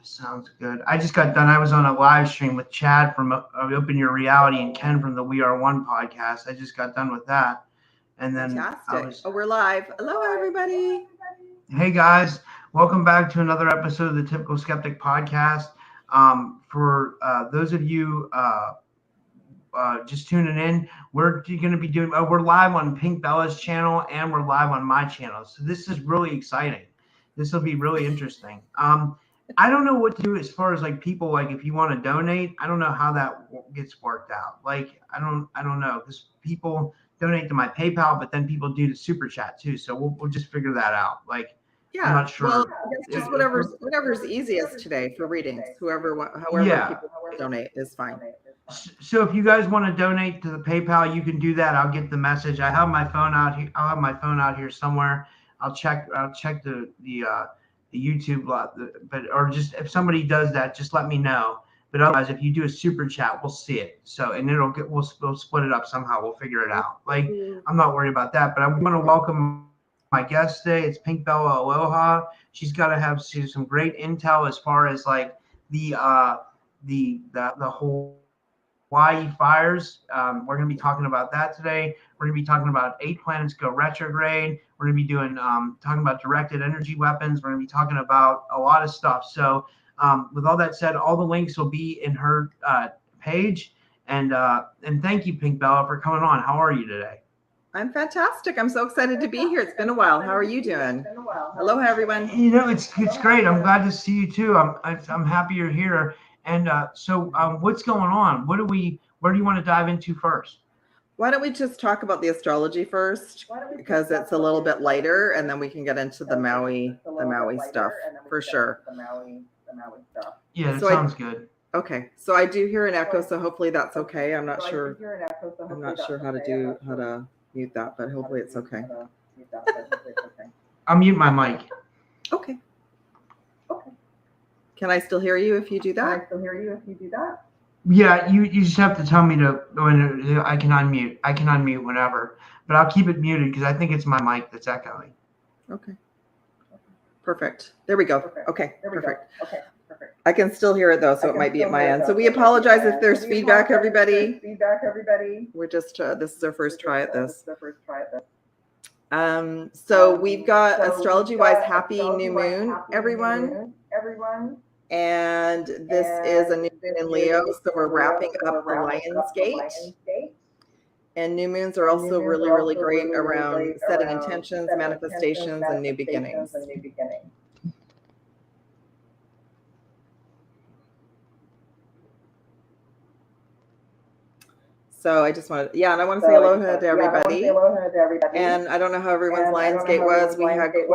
Sounds good. I just got done. I was on a live stream with Chad from Open Your Reality and Ken from the We Are One podcast. I just got done with that. And then fantastic. We're live. Hello, everybody. Hey, guys. Welcome back to another episode of the Typical Skeptic podcast. For those of you just tuning in, we're going to be doing, we're live on PinkBella's channel and we're live on my channel. So this is really exciting. This will be really interesting. I don't know what to do as far as like people, like if you want to donate, I don't know how that gets worked out. Like, I don't know, because people donate to my PayPal, but then people do the super chat too. So we'll just figure that out. Like, yeah, I'm not sure. Well, just whatever's easiest today for readings. However people donate is fine. So if you guys want to donate to the PayPal, you can do that. I'll get the message. I have my phone out here. I'll have my phone out here somewhere. I'll check the YouTube lot, but or just if somebody does that, just let me know. But otherwise, if you do a super chat, we'll see it. So and we'll split it up somehow. We'll figure it out. Like I'm not worried about that. But I want to welcome my guest today. It's PinkBella Aloha. She's got to have some great intel as far as like the whole Hawaii fires. We're going to be talking about that today. We're going to be talking about 8 planets go retrograde. We're going to be doing talking about directed energy weapons. We're going to be talking about a lot of stuff. So with all that said, all the links will be in her page. And thank you, PinkBella, for coming on. How are you today? I'm fantastic. I'm so excited to be here. It's been a while. How are you doing? Aloha, everyone. You know, it's great. I'm glad to see you too. I'm happy you're here. And so what's going on? Where do you want to dive into first? Why don't we just talk about the astrology first, because it's a little bit lighter, and then we can get into the Maui stuff for sure. Yeah, that sounds good. Okay, so I do hear an echo, so hopefully that's okay. I'm not sure how to mute that, but hopefully it's okay. I'll mute my mic. Okay. Can I still hear you if you do that? Yeah, you just have to tell me when I can unmute. I can unmute whenever, but I'll keep it muted because I think it's my mic that's echoing. Okay. Perfect. There we go. Okay. Perfect. I can still hear it though, so it might be at my end. So we apologize if there's feedback, everybody. We're just this is our first try at this. So we've got astrology-wise happy new moon, everyone. And this is a new moon in Leo, so we're wrapping up the Lion's Gate. And new moons are also really, really great around setting intentions, manifestations, and new beginnings. So I just wanted, and I want to say aloha to everybody. And I don't know how everyone's Lion's Gate was. We had it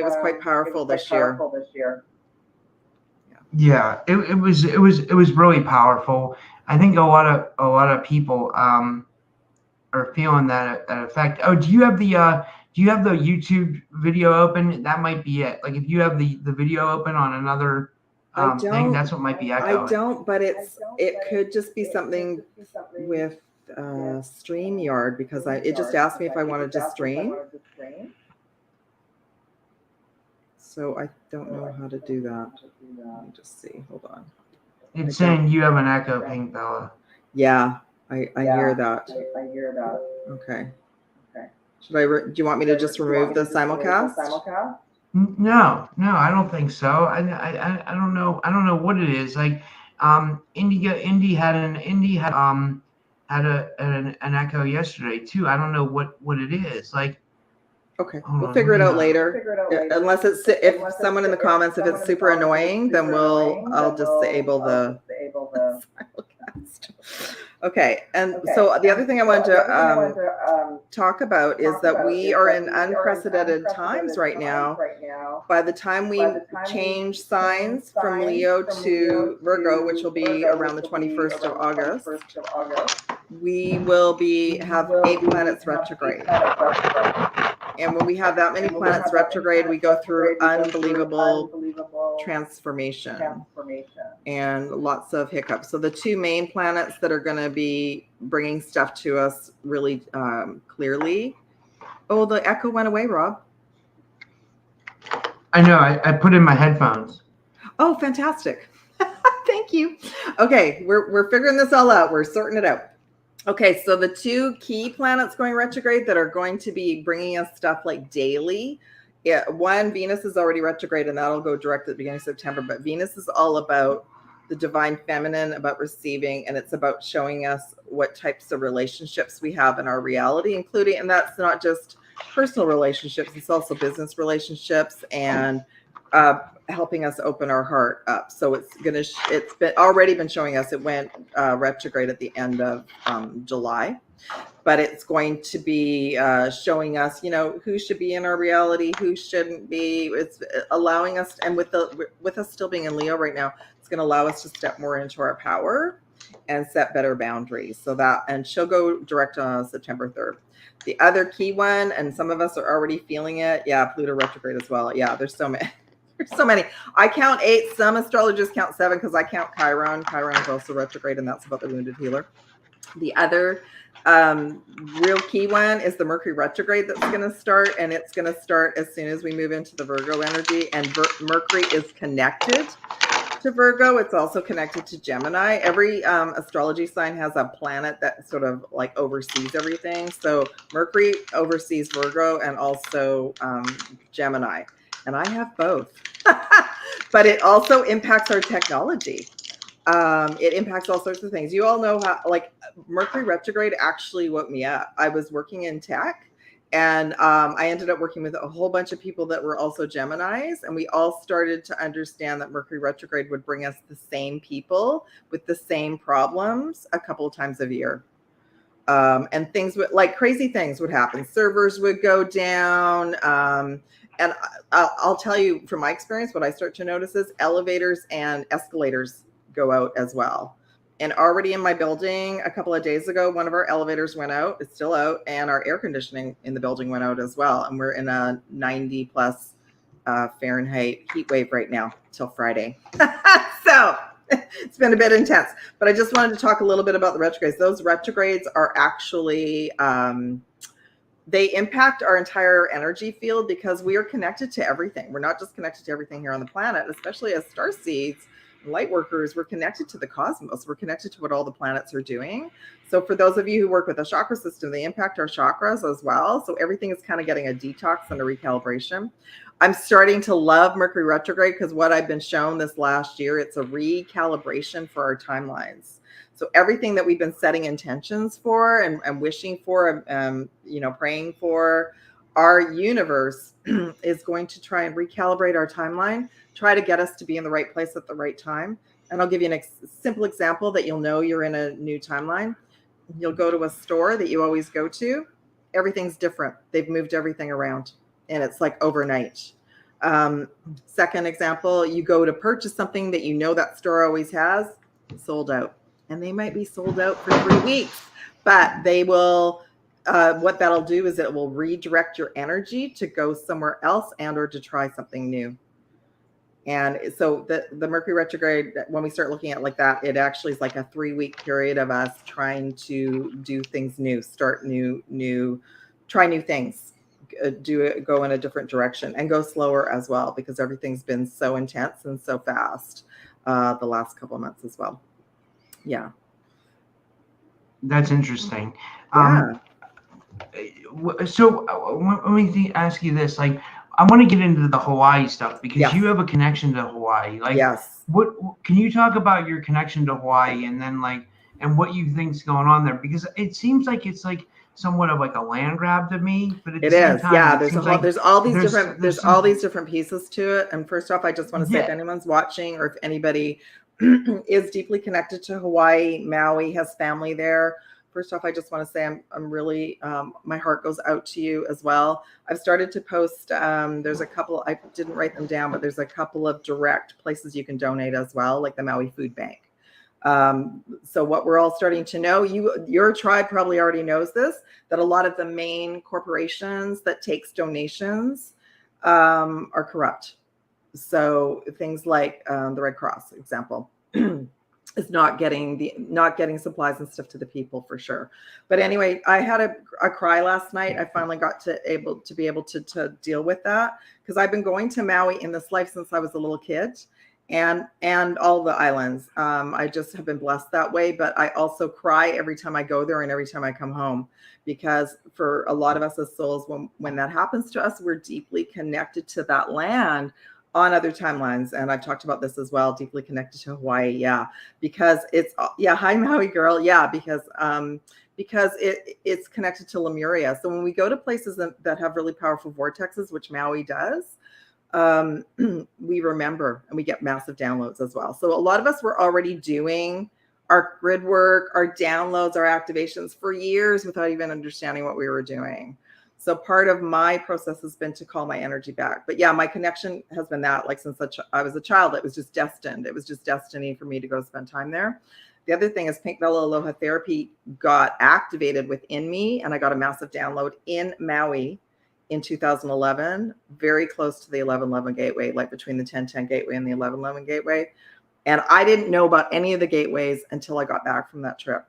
was quite powerful this year. Yeah, it was really powerful. I think a lot of people are feeling that effect. Oh, do you have the YouTube video open? That might be it. Like if you have the video open on another thing, that's what might be echoing. I don't, but it could just be something with StreamYard, because it just asked me if I wanted to stream. So I don't know how to do that. Let me just see. Hold on. It's saying you have an echo, PinkBella. Yeah, I hear that. Okay. Do you want me to just remove the simulcast? No, I don't think so. I don't know. I don't know what it is. Like, Indy had an echo yesterday too. I don't know what it is. Like. Okay, we'll figure it out later. Unless if someone in the comments, if it's super annoying, then I'll disable the simulcast. Okay, and so the other thing I wanted to talk about is that we are in unprecedented times right now. By the time we change signs from Leo to Virgo, which will be around the 21st of August, we will have 8 planets retrograde. And when we have that many planets retrograde, we go through unbelievable transformation and lots of hiccups. So the 2 main planets that are going to be bringing stuff to us really clearly. Oh, the echo went away, Rob. I know. I put in my headphones. Oh, fantastic. Thank you. Okay, we're figuring this all out. We're sorting it out. Okay, so the two key planets going retrograde that are going to be bringing us stuff like daily. Yeah, one, Venus is already retrograde, and that'll go direct at the beginning of September. But Venus is all about the divine feminine, about receiving, and it's about showing us what types of relationships we have in our reality, including, and that's not just personal relationships, it's also business relationships and helping us open our heart up. So it's been already been showing us. It went retrograde at the end of July, but it's going to be showing us, who should be in our reality, who shouldn't be. It's allowing us, and with us still being in Leo right now, it's going to allow us to step more into our power and set better boundaries. So that, and she'll go direct on September 3rd. The other key one, and some of us are already feeling it. Yeah, Pluto retrograde as well. Yeah, there's so many. There's so many. I count 8. Some astrologers count 7 because I count Chiron. Chiron is also retrograde, and that's about the wounded healer. The other real key one is the Mercury retrograde that's going to start, and it's going to start as soon as we move into the Virgo energy. And Mercury is connected to Virgo. It's also connected to Gemini. Every astrology sign has a planet that sort of like oversees everything. So Mercury oversees Virgo and also Gemini. And I have both. But it also impacts our technology. It impacts all sorts of things. You all know how, like, Mercury retrograde actually woke me up. I was working in tech, and I ended up working with a whole bunch of people that were also Geminis, and we all started to understand that Mercury retrograde would bring us the same people with the same problems a couple of times a year. And things would, like, crazy things would happen. Servers would go down. And I'll tell you from my experience, what I start to notice is elevators and escalators go out as well. And already in my building a couple of days ago, one of our elevators went out. It's still out. And our air conditioning in the building went out as well. And we're in a 90 plus Fahrenheit heat wave right now till Friday. So it's been a bit intense. But I just wanted to talk a little bit about the retrogrades. Those retrogrades are actually... they impact our entire energy field because we are connected to everything. We're not just connected to everything here on the planet, especially as starseeds, light workers. We're connected to the cosmos. We're connected to what all the planets are doing. So for those of you who work with the chakra system, they impact our chakras as well. So everything is kind of getting a detox and a recalibration. I'm starting to love Mercury retrograde because what I've been shown this last year, it's a recalibration for our timelines. So everything that we've been setting intentions for and wishing for, praying for, our universe is going to try and recalibrate our timeline, try to get us to be in the right place at the right time. And I'll give you a simple example that you'll know you're in a new timeline. You'll go to a store that you always go to. Everything's different. They've moved everything around, and it's like overnight. Second example, you go to purchase something that you know that store always has, sold out. And they might be sold out for 3 weeks, but they will, what that'll do is it will redirect your energy to go somewhere else and or to try something new. And so the Mercury retrograde, when we start looking at it like that, it actually is like a 3-week period of us trying to do things new, start try new things, go in a different direction and go slower as well, because everything's been so intense and so fast the last couple of months as well. Yeah. That's interesting. Yeah. So let me ask you this. Like, I want to get into the Hawaii stuff because Yes. you have a connection to Hawaii. Like, yes. what can you talk about your connection to Hawaii and then and what you think's going on there? Because it seems like it's like somewhat of like a land grab to me, but at the same time, yeah. There's all these different pieces to it. And first off, I just want to say, if anyone's watching or if anybody is deeply connected to Hawaii, Maui, has family there. First off, I just want to say I'm really, my heart goes out to you as well. I've started to post, there's a couple, I didn't write them down, but there's a couple of direct places you can donate as well, like the Maui Food Bank. So what we're all starting to know, your tribe probably already knows this, that a lot of the main corporations that takes donations are corrupt. So things like the Red Cross example is not getting supplies and stuff to the people for sure. But anyway, I had a cry last night. I finally got to be able to deal with that because I've been going to Maui in this life since I was a little kid. and all the islands. I just have been blessed that way, but I also cry every time I go there and every time I come home, because for a lot of us as souls, when that happens to us, we're deeply connected to that land on other timelines. And I've talked about this as well, deeply connected to Hawaii. Yeah, because it's, yeah, hi Maui girl. Yeah, because it's connected to Lemuria. So when we go to places that have really powerful vortexes, which Maui does, we remember and we get massive downloads as well. So a lot of us were already doing our grid work, our downloads, our activations for years without even understanding what we were doing. So part of my process has been to call my energy back. But yeah, my connection has been that, like, since I was a child, it was just destined. It was just destiny for me to go spend time there. The other thing is PinkBella Aloha therapy got activated within me, and I got a massive download in Maui in 2011, very close to the 1111 gateway, like between the 1010 gateway and the 1111 gateway. And I didn't know about any of the gateways until I got back from that trip.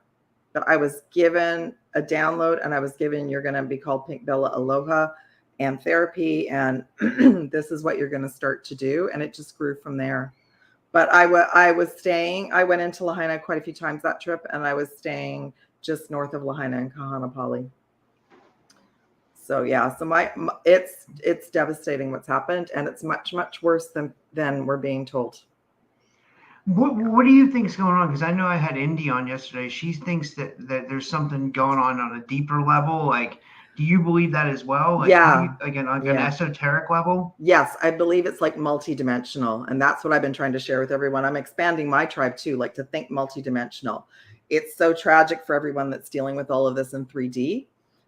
But I was given a download, and I was given, you're going to be called PinkBella Aloha and therapy, and this is what you're going to start to do. And it just grew from there. But I went into Lahaina quite a few times that trip, and I was staying just north of Lahaina in Kahanapali. So yeah, so it's devastating what's happened, and it's much, much worse than we're being told. What do you think is going on? Because I know I had Indy on yesterday. She thinks that there's something going on a deeper level. Like, do you believe that as well? Like, yeah. Again, on an esoteric level? Yes, I believe it's like multidimensional. And that's what I've been trying to share with everyone. I'm expanding my tribe too, like to think multidimensional. It's so tragic for everyone that's dealing with all of this in 3D.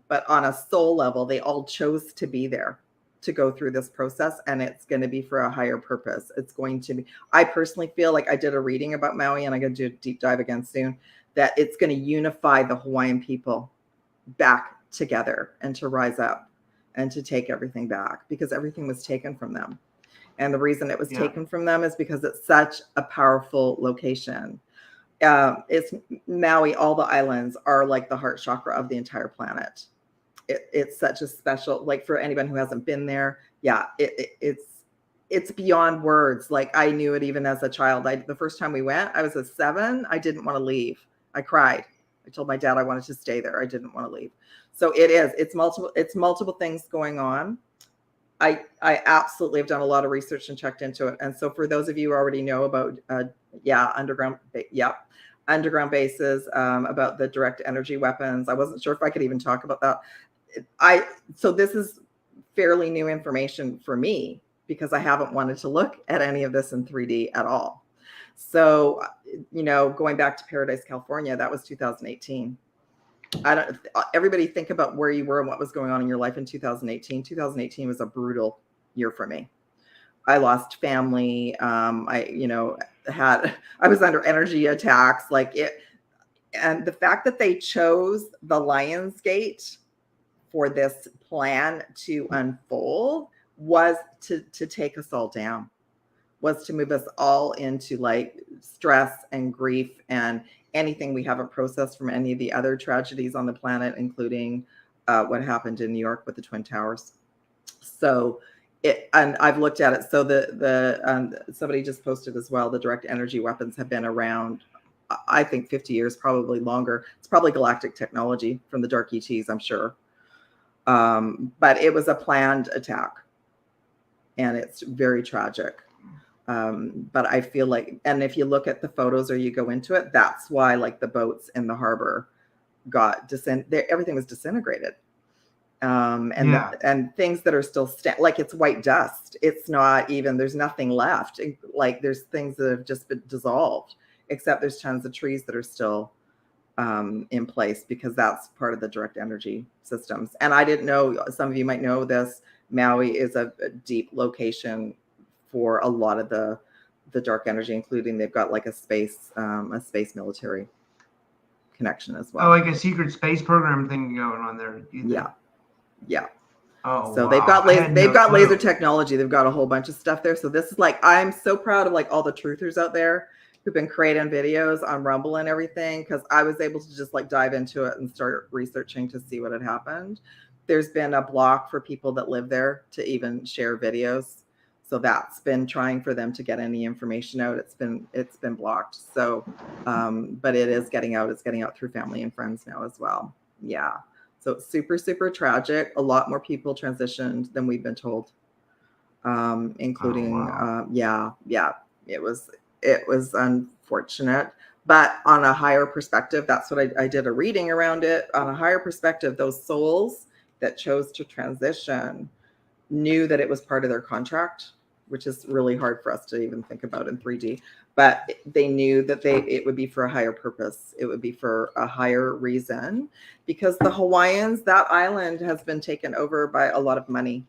But on a soul level, they all chose to be there to go through this process. And it's going to be for a higher purpose. It's going to be, I personally feel like I did a reading about Maui, and I'm going to do a deep dive again soon, that it's going to unify the Hawaiian people back together and to rise up and to take everything back, because everything was taken from them. And the reason it was taken from them is because it's such a powerful location. It's Maui, all the islands are like the heart chakra of the entire planet. It's such a special, like, for anyone who hasn't been there. Yeah, it's beyond words. Like, I knew it even as a child. The first time we went, I was a 7. I didn't want to leave. I cried. I told my dad I wanted to stay there. I didn't want to leave. So it's multiple things going on. I absolutely have done a lot of research and checked into it. And so for those of you who already know about, underground bases, about the direct energy weapons. I wasn't sure if I could even talk about that. So this is fairly new information for me, because I haven't wanted to look at any of this in 3D at all. So, going back to Paradise, California, that was 2018. Everybody think about where you were and what was going on in your life in 2018. 2018 was a brutal year for me. I lost family. I was under energy attacks, and the fact that they chose the Lion's Gate for this plan to unfold was to take us all down, was to move us all into like stress and grief and anything we haven't processed from any of the other tragedies on the planet, including what happened in New York with the Twin Towers. So and I've looked at it. So somebody just posted as well, the direct energy weapons have been around, I think 50 years, probably longer. It's probably galactic technology from the dark ETs, I'm sure. But it was a planned attack, and it's very tragic. But I feel like, and if you look at the photos or you go into it, that's why, like, the boats in the harbor got everything was disintegrated. And things that are still like, it's white dust. It's not even, there's nothing left. Like, there's things that have just been dissolved, except there's tons of trees that are still in place, because that's part of the direct energy systems. And I didn't know, some of you might know this, Maui is a deep location for a lot of the dark energy, including they've got like a space military connection as well. Oh, like a secret space program thing going on there. Yeah. Oh, so wow. they've got laser technology. They've got a whole bunch of stuff there. So this is like, I'm so proud of like all the truthers out there who've been creating videos on Rumble and everything, because I was able to just like dive into it and start researching to see what had happened. There's been a block for people that live there to even share videos. So that's been trying for them to get any information out. It's been blocked. So, but it is getting out. It's getting out through family and friends now as well. Yeah. So it's super, super tragic. A lot more people transitioned than we've been told, including, it was unfortunate. But on a higher perspective, that's what I did a reading around it. On a higher perspective, those souls that chose to transition knew that it was part of their contract, which is really hard for us to even think about in 3D. But they knew that it would be for a higher purpose. It would be for a higher reason, because the Hawaiians, that island has been taken over by a lot of money.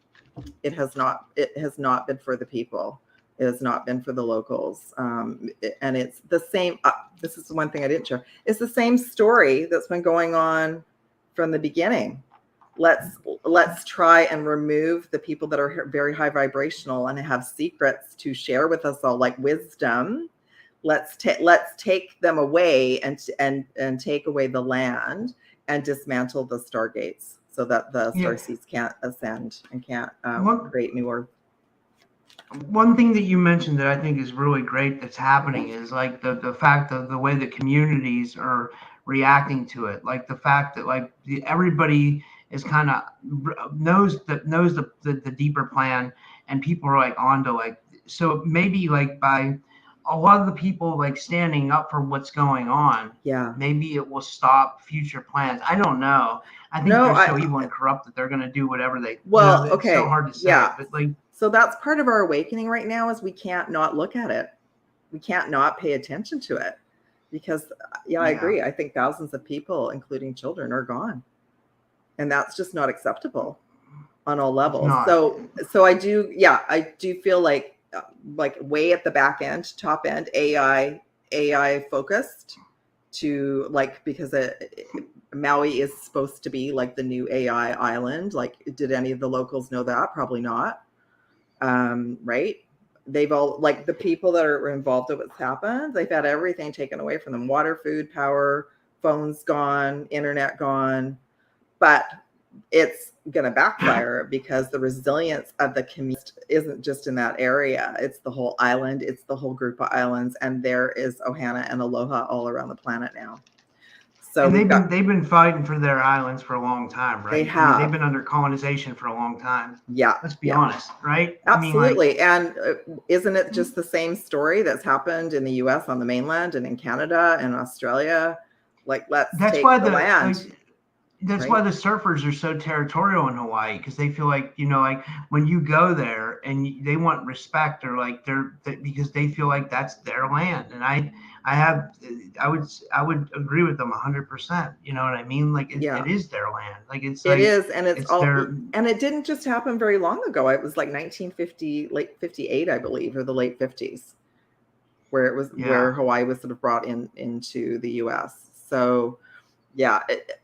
It has not been for the people. It has not been for the locals. And it's the same. This is one thing I didn't share. It's the same story that's been going on from the beginning. Let's try and remove the people that are very high vibrational and have secrets to share with us all, like wisdom. Let's take them away and take away the land and dismantle the Stargates so that the Starseeds can't ascend and can't create new Earth. One thing that you mentioned that I think is really great that's happening is like the fact of the way the communities are reacting to it. Like the fact that like everybody is kind of knows the deeper plan, and people are like onto like, so maybe like by a lot of the people like standing up for what's going on, maybe it will stop future plans. I don't know. I think they're so evil and corrupt that they're going to do whatever they. It's so hard to say. But like, so that's part of our awakening right now, is we can't not look at it. We can't not pay attention to it, because I agree. I think thousands of people, including children, are gone. And that's just not acceptable on all levels. So I do feel like way at the back end, top end, AI focused to like, because Maui is supposed to be like the new AI island. Like, did any of the locals know that? Probably not. Right? They've all, like, the people that are involved in what's happened, they've had everything taken away from them: water, food, power, phones gone, internet gone. But it's going to backfire, because the resilience of the community isn't just in that area. It's the whole island. It's the whole group of islands. And there is OHANA and ALOHA all around the planet now. So and they've been fighting for their islands for a long time, right? They have. I mean, they've been under colonization for a long time. Yeah. Let's be honest, right? Absolutely. I mean, and isn't it just the same story that's happened in the US on the mainland and in Canada and Australia? Like, let's take the land. That's why the surfers are so territorial in Hawaii, because they feel like, like when you go there and they want respect, or like because they feel like that's their land. And I would agree with them 100%. You know what I mean? Like it is their land. Like it is, and it's all and it didn't just happen very long ago. It was like 1950, late 58, I believe, or the late 50s, where it was where Hawaii was sort of brought into the US. So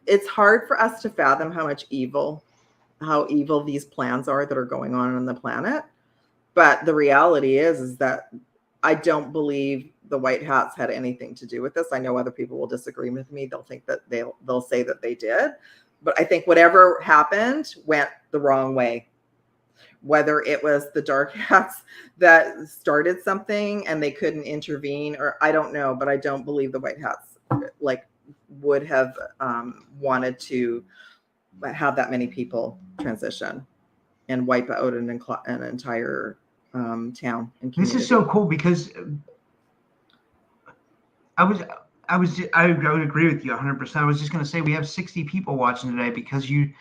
it's hard for us to fathom how evil these plans are that are going on the planet. But the reality is that I don't believe the white hats had anything to do with this. I know other people will disagree with me. They'll think that they'll say that they did. But I think whatever happened went the wrong way. Whether it was the dark hats that started something and they couldn't intervene, or I don't know, but I don't believe the white hats would have wanted to have that many people transition and wipe out an entire town and community. This is so cool, because I would agree with you 100%. I was just going to say, we have 60 people watching today because you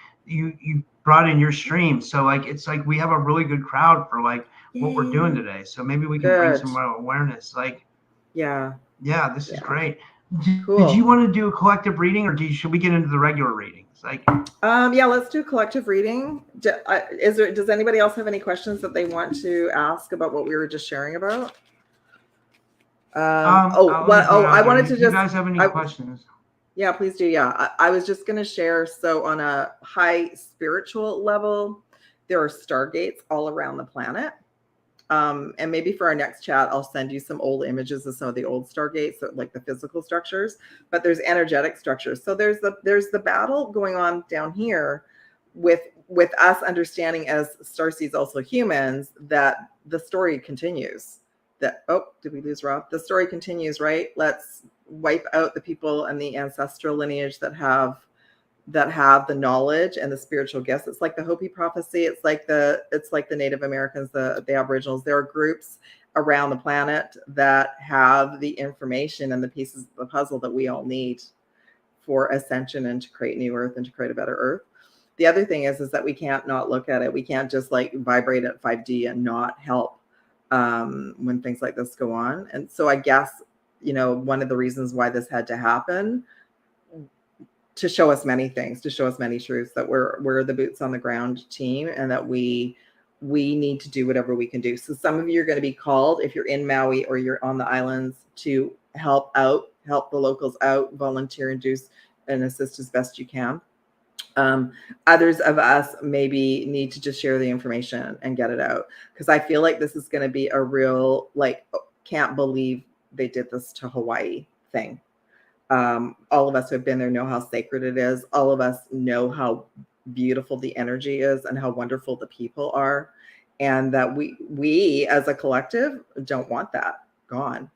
brought in your stream. So like, it's like we have a really good crowd for like what we're doing today. So maybe we can bring some more awareness. Like, this is great. Did you want to do a collective reading, or should we get into the regular readings? Like, let's do a collective reading. Does anybody else have any questions that they want to ask about what we were just sharing about? I wanted to just. You guys have any questions? Yeah, please do. Yeah, I was just going to share. So on a high spiritual level, there are Stargates all around the planet. And maybe for our next chat, I'll send you some old images of some of the old Stargates, so like the physical structures, but there's energetic structures. So there's the battle going on down here, with us understanding as Starseeds, also humans, that the story continues. That, oh, did we lose Rob? The story continues, right? Let's wipe out the people and the ancestral lineage that have the knowledge and the spiritual gifts. It's like the Hopi prophecy. It's like the Native Americans, the Aboriginals. There are groups around the planet that have the information and the pieces of the puzzle that we all need for ascension and to create new earth and to create a better earth. The other thing is that we can't not look at it. We can't just like vibrate at 5D and not help when things like this go on. And so I guess, you know, one of the reasons why this had to happen, to show us many things, to show us many truths, that we're the boots on the ground team, and that we need to do whatever we can do. So some of you are going to be called, if you're in Maui or you're on the islands, to help the locals out, volunteer, induce, and assist as best you can. Others of us maybe need to just share the information and get it out, because I feel like this is going to be a real, like, can't believe they did this to Hawaii thing. All of us who have been there know how sacred it is. All of us know how beautiful the energy is and how wonderful the people are, and that we as a collective don't want that gone.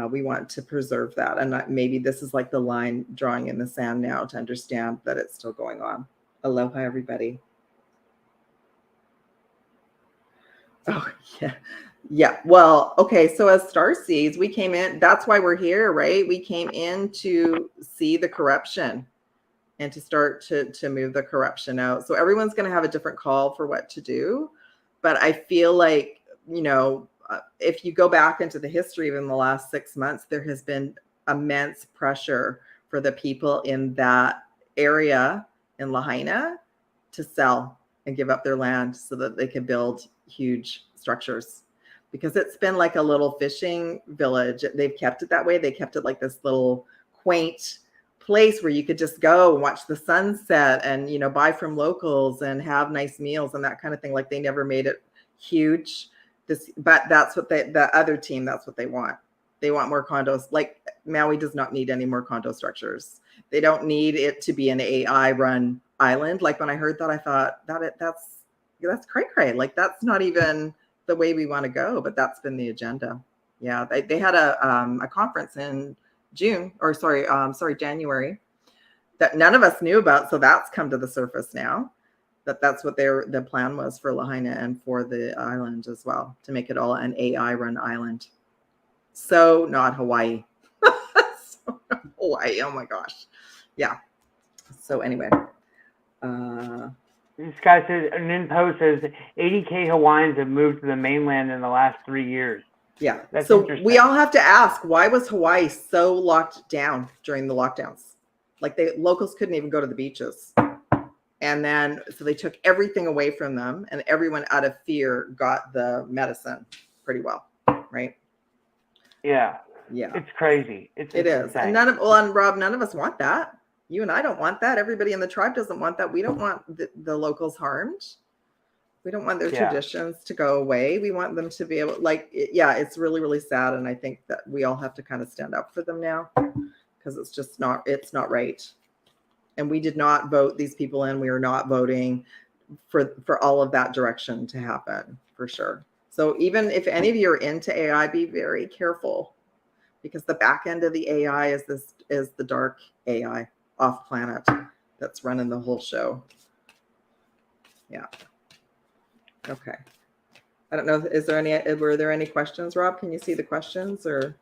We want to preserve that, and maybe this is like the line drawing in the sand now to understand that it's still going on. Aloha, everybody. Oh, yeah. Yeah. Well, okay. So as Starseeds, we came in. That's why we're here, right? We came in to see the corruption and to start to move the corruption out. So everyone's going to have a different call for what to do. But I feel like, you know, if you go back into the history of in the last 6 months, there has been immense pressure for the people in that area in Lahaina to sell and give up their land so that they can build huge structures, because it's been like a little fishing village. They've kept it that way. They kept it like this little quaint place where you could just go and watch the sunset and, you know, buy from locals and have nice meals and that kind of thing. Like, they never made it huge. But that's what the other team, that's what they want. They want more condos. Like, Maui does not need any more condo structures. They don't need it to be an AI run island. Like, when I heard that, I thought that's cray-cray. Like, that's not even the way we want to go, but that's been the agenda. Yeah. They had a conference in January that none of us knew about. So that's come to the surface now. That's what the plan was for Lahaina and for the island as well, to make it all an AI run island. So not Hawaii. So not Hawaii. Oh my gosh. Yeah. So anyway. This guy says, an info says 80K Hawaiians have moved to the mainland in the last 3 years. Yeah. That's so interesting. We all have to ask, why was Hawaii so locked down during the lockdowns? Like, the locals couldn't even go to the beaches. And then, so they took everything away from them, and everyone out of fear got the medicine pretty well, right? Yeah. Yeah. It's crazy. It is. And Rob, none of us want that. You and I don't want that. Everybody in the tribe doesn't want that. We don't want the locals harmed. We don't want their traditions to go away. We want them to be able, it's really, really sad. And I think that we all have to kind of stand up for them now, because it's not right. And we did not vote these people in. We are not voting for all of that direction to happen, for sure. So even if any of you are into AI, be very careful, because the back end of the AI is the dark AI off planet that's running the whole show. Yeah. Okay. I don't know. Were there any questions, Rob? Can you see the questions or?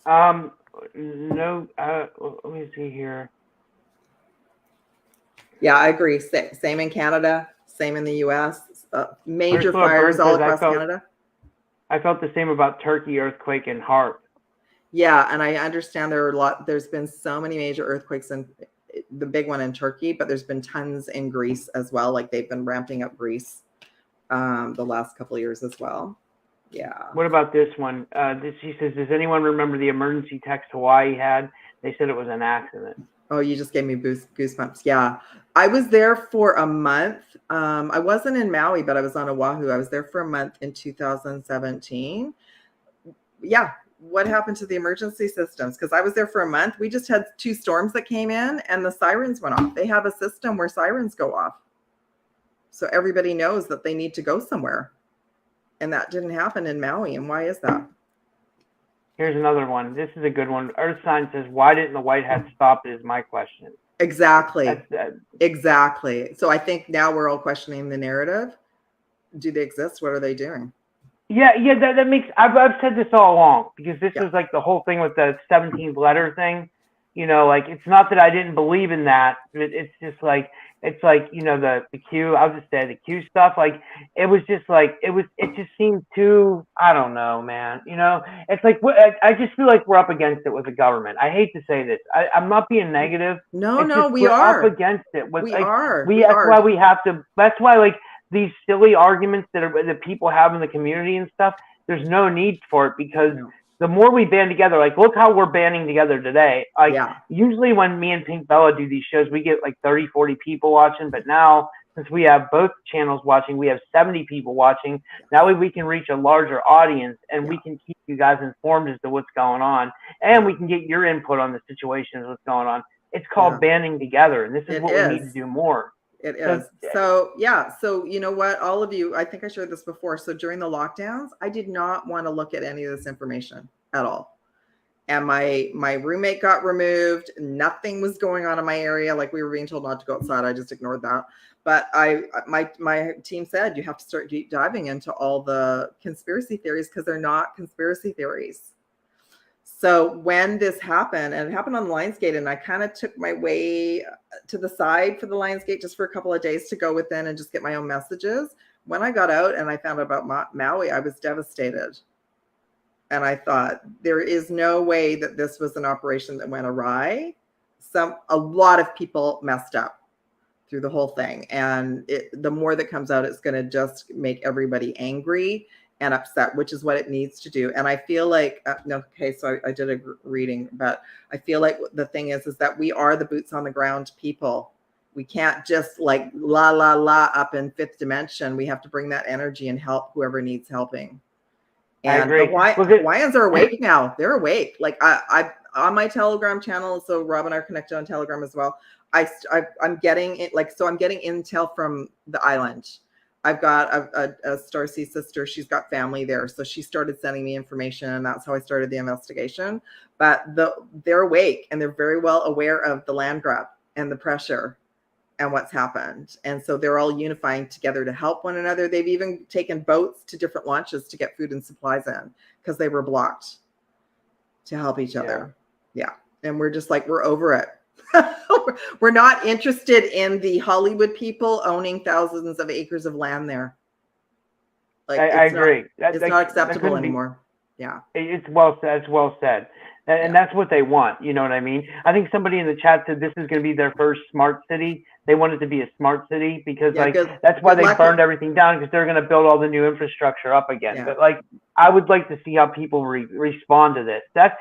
No. Let me see here. Yeah, I agree. Same in Canada, same in the US. Major fires all across Canada. I felt the same about Turkey earthquake and HARP. Yeah, and I understand there's been so many major earthquakes, and the big one in Turkey, but there's been tons in Greece as well. Like, they've been ramping up Greece the last couple of years as well. Yeah. What about this one? She says, does anyone remember the emergency text Hawaii had? They said it was an accident. Oh, you just gave me goosebumps. Yeah. I was there for a month. I wasn't in Maui, but I was on Oahu. I was there for a month in 2017. Yeah. what happened to the emergency systems? Because I was there for a month. We just had 2 storms that came in and the sirens went off. They have a system where sirens go off. So everybody knows that they need to go somewhere. And that didn't happen in Maui. And why is that? Here's another one. This is a good one. Earth Sign says, why didn't the White Hats stop it is my question. Exactly. Exactly. So I think now we're all questioning the narrative. Do they exist? What are they doing? Yeah, that makes, I've said this all along, because this is like the whole thing with the 17th letter thing. You know, like, it's not that I didn't believe in that. It's just like, it's like, you know, the Q, I'll just say the Q stuff, like, it was just like, it just seemed too, I don't know, man. You know, it's like, I just feel like we're up against it with the government. I hate to say this. I'm not being negative. No, we we're are up against it. With, we like, are. That's why we have to, that's why, like, these silly arguments that people have in the community and stuff, there's no need for it, because the more we band together, like, look how we're banding together today. Like, usually when me and PinkBella do these shows, we get like 30, 40 people watching. But now, since we have both channels watching, we have 70 people watching. That way we can reach a larger audience, and we can keep you guys informed as to what's going on. And we can get your input on the situation, what's going on. It's called banding together. And this is what we need to do more. It is. So you know what, all of you, I think I shared this before. So during the lockdowns, I did not want to look at any of this information at all. And my roommate got removed. Nothing was going on in my area. Like, we were being told not to go outside. I just ignored that. But my team said, you have to start deep diving into all the conspiracy theories, because they're not conspiracy theories. So when this happened, and it happened on the Lionsgate, and I kind of took my way to the side for the Lionsgate just for a couple of days to go within and just get my own messages. When I got out and I found out about Maui, I was devastated. And I thought, there is no way that this was an operation that went awry. A lot of people messed up through the whole thing. And the more that comes out, it's going to just make everybody angry and upset, which is what it needs to do. And I feel like, so I did a reading, but I feel like the thing is that we are the boots on the ground people. We can't just like la up in 5th dimension. We have to bring that energy and help whoever needs helping. And the Hawaiians are awake now. They're awake. Like, I on my Telegram channel. So Rob and I are connected on Telegram as well. I'm getting it. Like, so I'm getting intel from the island. I've got a Starseed sister. She's got family there. So she started sending me information, and that's how I started the investigation. But they're awake, and they're very well aware of the land grab and the pressure and what's happened. And so they're all unifying together to help one another. They've even taken boats to different launches to get food and supplies in, because they were blocked, to help each other. Yeah. And we're just like, we're over it. We're not interested in the Hollywood people owning thousands of acres of land there. Like, I agree. It's not acceptable anymore. It's well said. And that's what they want. You know what I mean? I think somebody in the chat said this is going to be their first smart city. They want it to be a smart city, because that's why they burned everything down, because they're going to build all the new infrastructure up again. Yeah. But like, I would like to see how people respond to this. This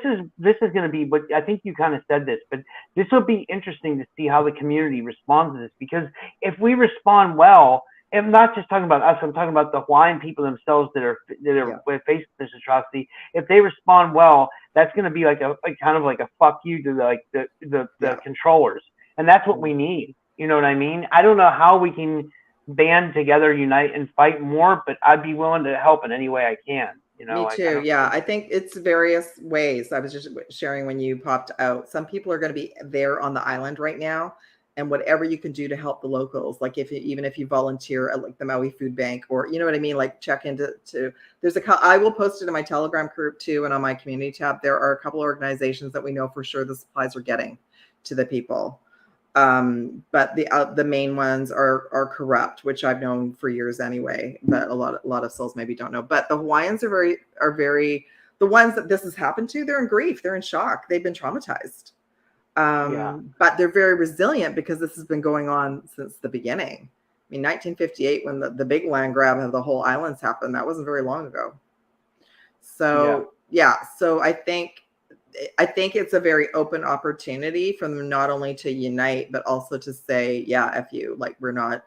is going to be, but I think you kind of said this, but this will be interesting to see how the community responds to this, because if we respond well, I'm not just talking about us, I'm talking about the Hawaiian people themselves that are facing this atrocity. If they respond well, that's going to be like a kind of like a fuck you to the controllers. And that's what we need. You know what I mean? I don't know how we can band together, unite, and fight more, but I'd be willing to help in any way I can. You know, me too. I think it's various ways. I was just sharing when you popped out. Some people are going to be there on the island right now, and whatever you can do to help the locals, like even if you volunteer at like the Maui Food Bank, or you know what I mean, like check into I will post it in my Telegram group too, and on my community tab. There are a couple of organizations that we know for sure the supplies are getting to the people. But the main ones are corrupt, which I've known for years anyway, but a lot of souls maybe don't know. But the Hawaiians are very the ones that this has happened to, they're in grief, they're in shock, they've been traumatized. But they're very resilient, because this has been going on since the beginning. I mean, 1958, when the big land grab of the whole islands happened, that wasn't very long ago. So so I think it's a very open opportunity for them, not only to unite, but also to say, F you, like we're not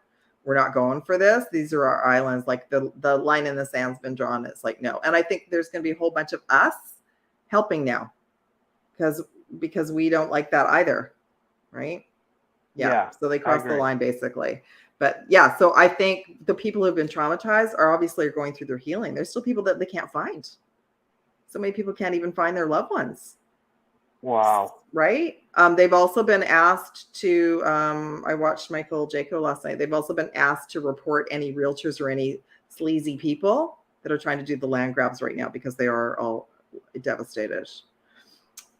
we're not going for this. These are our islands. Like the line in the sand's been drawn. It's like, no. And I think there's going to be a whole bunch of us helping now because we don't like that either. Right. Yeah. So they cross the line basically. But yeah, so I think the people who've been traumatized are obviously going through their healing. There's still people that they can't find. So many people can't even find their loved ones. Wow. Right. They've also been asked to, I watched Michael Jaco last night. They've also been asked to report any realtors or any sleazy people that are trying to do the land grabs right now because they are all devastated.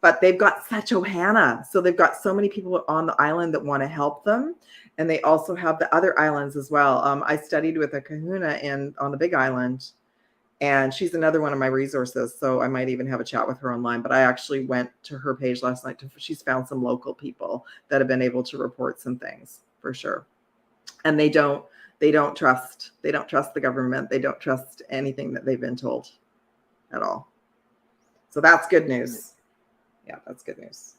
But they've got such OHANA. So they've got so many people on the island that want to help them. And they also have the other islands as well. I studied with a kahuna on the Big Island. And she's another one of my resources. So I might even have a chat with her online. But I actually went to her page last night. She's found some local people that have been able to report some things for sure. And they don't trust the government. They don't trust anything that they've been told at all. So that's good news. Yeah, that's good news.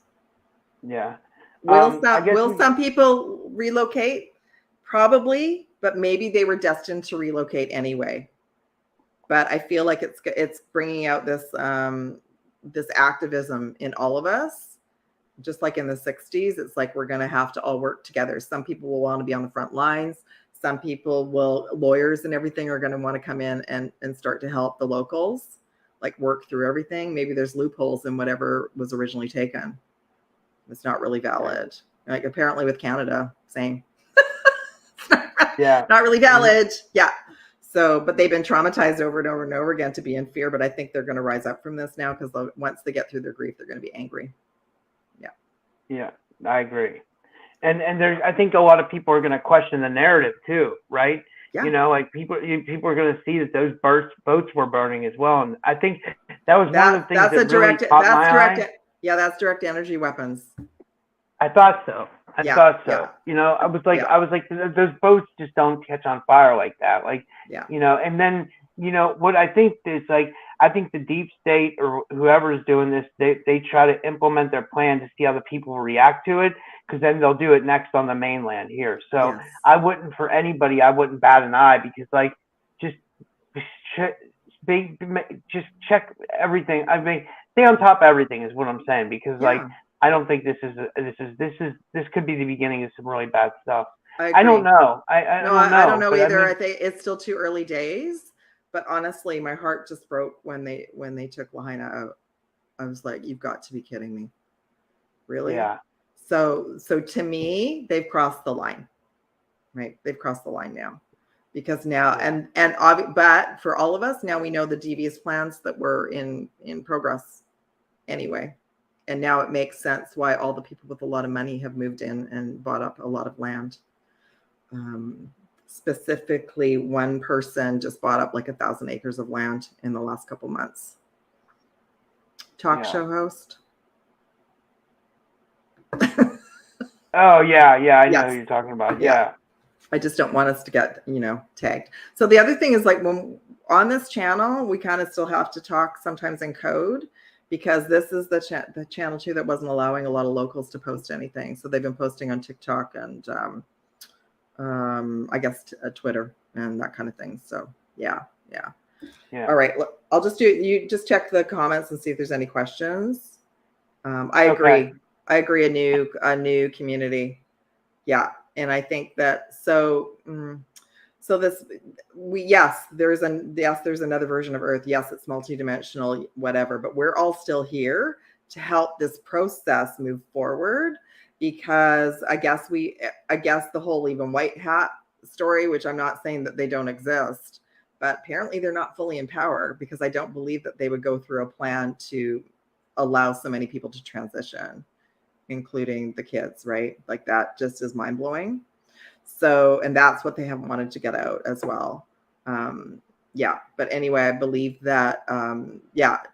Yeah. Will some people relocate? Probably, but maybe they were destined to relocate anyway. But I feel like it's bringing out this this activism in all of us, just like in the 60s. It's like we're going to have to all work together. Some people will want to be on the front lines. Some people lawyers and everything are going to want to come in and start to help the locals, like work through everything. Maybe there's loopholes in whatever was originally taken. It's not really valid. Like apparently with Canada, same. Not really valid. Yeah. So, but they've been traumatized over and over and over again to be in fear. But I think they're going to rise up from this now because once they get through their grief, they're going to be angry. Yeah. Yeah, I agree. And there's, I think a lot of people are going to question the narrative too, right? Yeah. You know, like people are going to see that those boats were burning as well. And I think that was one of the things that really caught my eye. Yeah, that's direct energy weapons. I thought so. I thought so. Yeah. You know, I was like, those boats just don't catch on fire like that. Like, you know, and then, you know, what I think is like, I think the deep state or whoever is doing this, they try to implement their plan to see how the people react to it, because then they'll do it next on the mainland here. So I wouldn't bat an eye, because like, just check everything. I mean, stay on top of everything is what I'm saying, because like, I don't think this could be the beginning of some really bad stuff. I don't know. I don't know either. I think it's still too early days, but honestly, my heart just broke when they took Lahaina out. I was like, you've got to be kidding me. Really? Yeah. So to me, they've crossed the line, right? They've crossed the line now, because now, but for all of us, now we know the devious plans that were in progress anyway. And now it makes sense why all the people with a lot of money have moved in and bought up a lot of land. Specifically, one person just bought up like 1,000 acres of land in the last couple months. Talk show host. Oh, yeah. I know who you're talking about. Yeah. I just don't want us to get, tagged. So the other thing is, like, when on this channel, we kind of still have to talk sometimes in code, because this is the channel too that wasn't allowing a lot of locals to post anything. So they've been posting on TikTok and I guess Twitter and that kind of thing. So yeah. All right, look, I'll just you just check the comments and see if there's any questions. I agree. I agree. A new community. Yeah, and I think that there's another version of Earth. Yes, it's multidimensional, whatever, but we're all still here to help this process move forward, because I guess the whole even white hat story, which I'm not saying that they don't exist, but apparently they're not fully in power, because I don't believe that they would go through a plan to allow so many people to transition, including the kids, right? Like, that just is mind blowing. So, and that's what they haven't wanted to get out as well. But anyway, I believe that,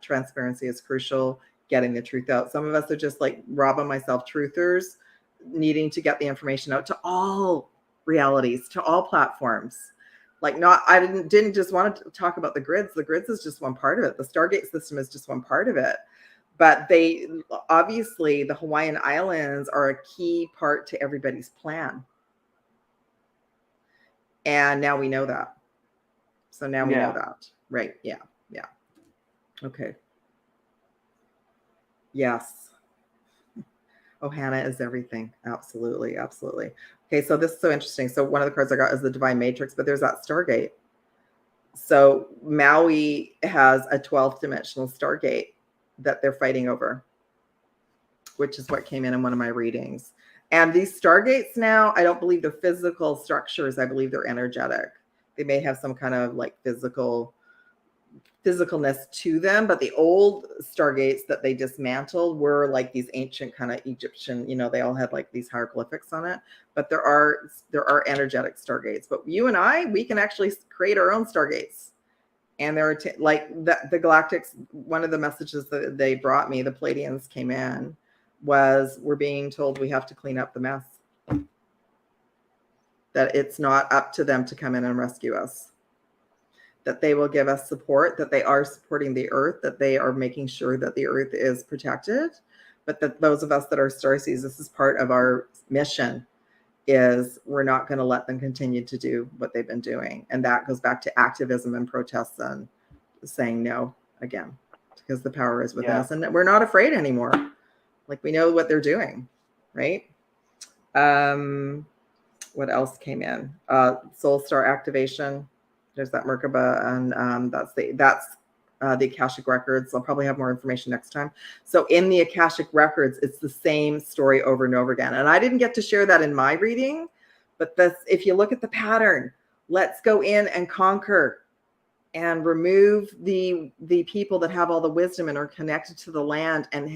transparency is crucial, getting the truth out. Some of us are just like Rob and myself, truthers, needing to get the information out to all realities, to all platforms. Like, I didn't just want to talk about the grids. The grids is just one part of it. The Stargate system is just one part of it. But obviously the Hawaiian Islands are a key part to everybody's plan. And now we know that. So now we know that. Right. Yeah. Yeah. Okay. Yes. OHANA is everything. Absolutely. Absolutely. Okay. So this is so interesting. So one of the cards I got is the Divine Matrix, but there's that Stargate. So Maui has a 12th dimensional Stargate that they're fighting over, which is what came in one of my readings. And these Stargates now, I don't believe they're physical structures. I believe they're energetic. They may have some kind of like physicalness to them, but the old Stargates that they dismantled were like these ancient kind of Egyptian, they all had like these hieroglyphics on it, but there are energetic Stargates. But you and we can actually create our own Stargates. And there are like the Galactics, one of the messages that they brought me, the Pleiadians came in, was we're being told we have to clean up the mess. That it's not up to them to come in and rescue us. That they will give us support, that they are supporting the earth, that they are making sure that the earth is protected, but that those of us that are Starseeds, this is part of our mission, is we're not going to let them continue to do what they've been doing. And that goes back to activism and protests and saying no again, because the power is within us and we're not afraid anymore. Like we know what they're doing, right? What else came in? Soul Star activation. There's that Merkaba, and that's the Akashic Records. I'll probably have more information next time. So in the Akashic Records, it's the same story over and over again. And I didn't get to share that in my reading, but if you look at the pattern, let's go in and conquer and remove the people that have all the wisdom and are connected to the land and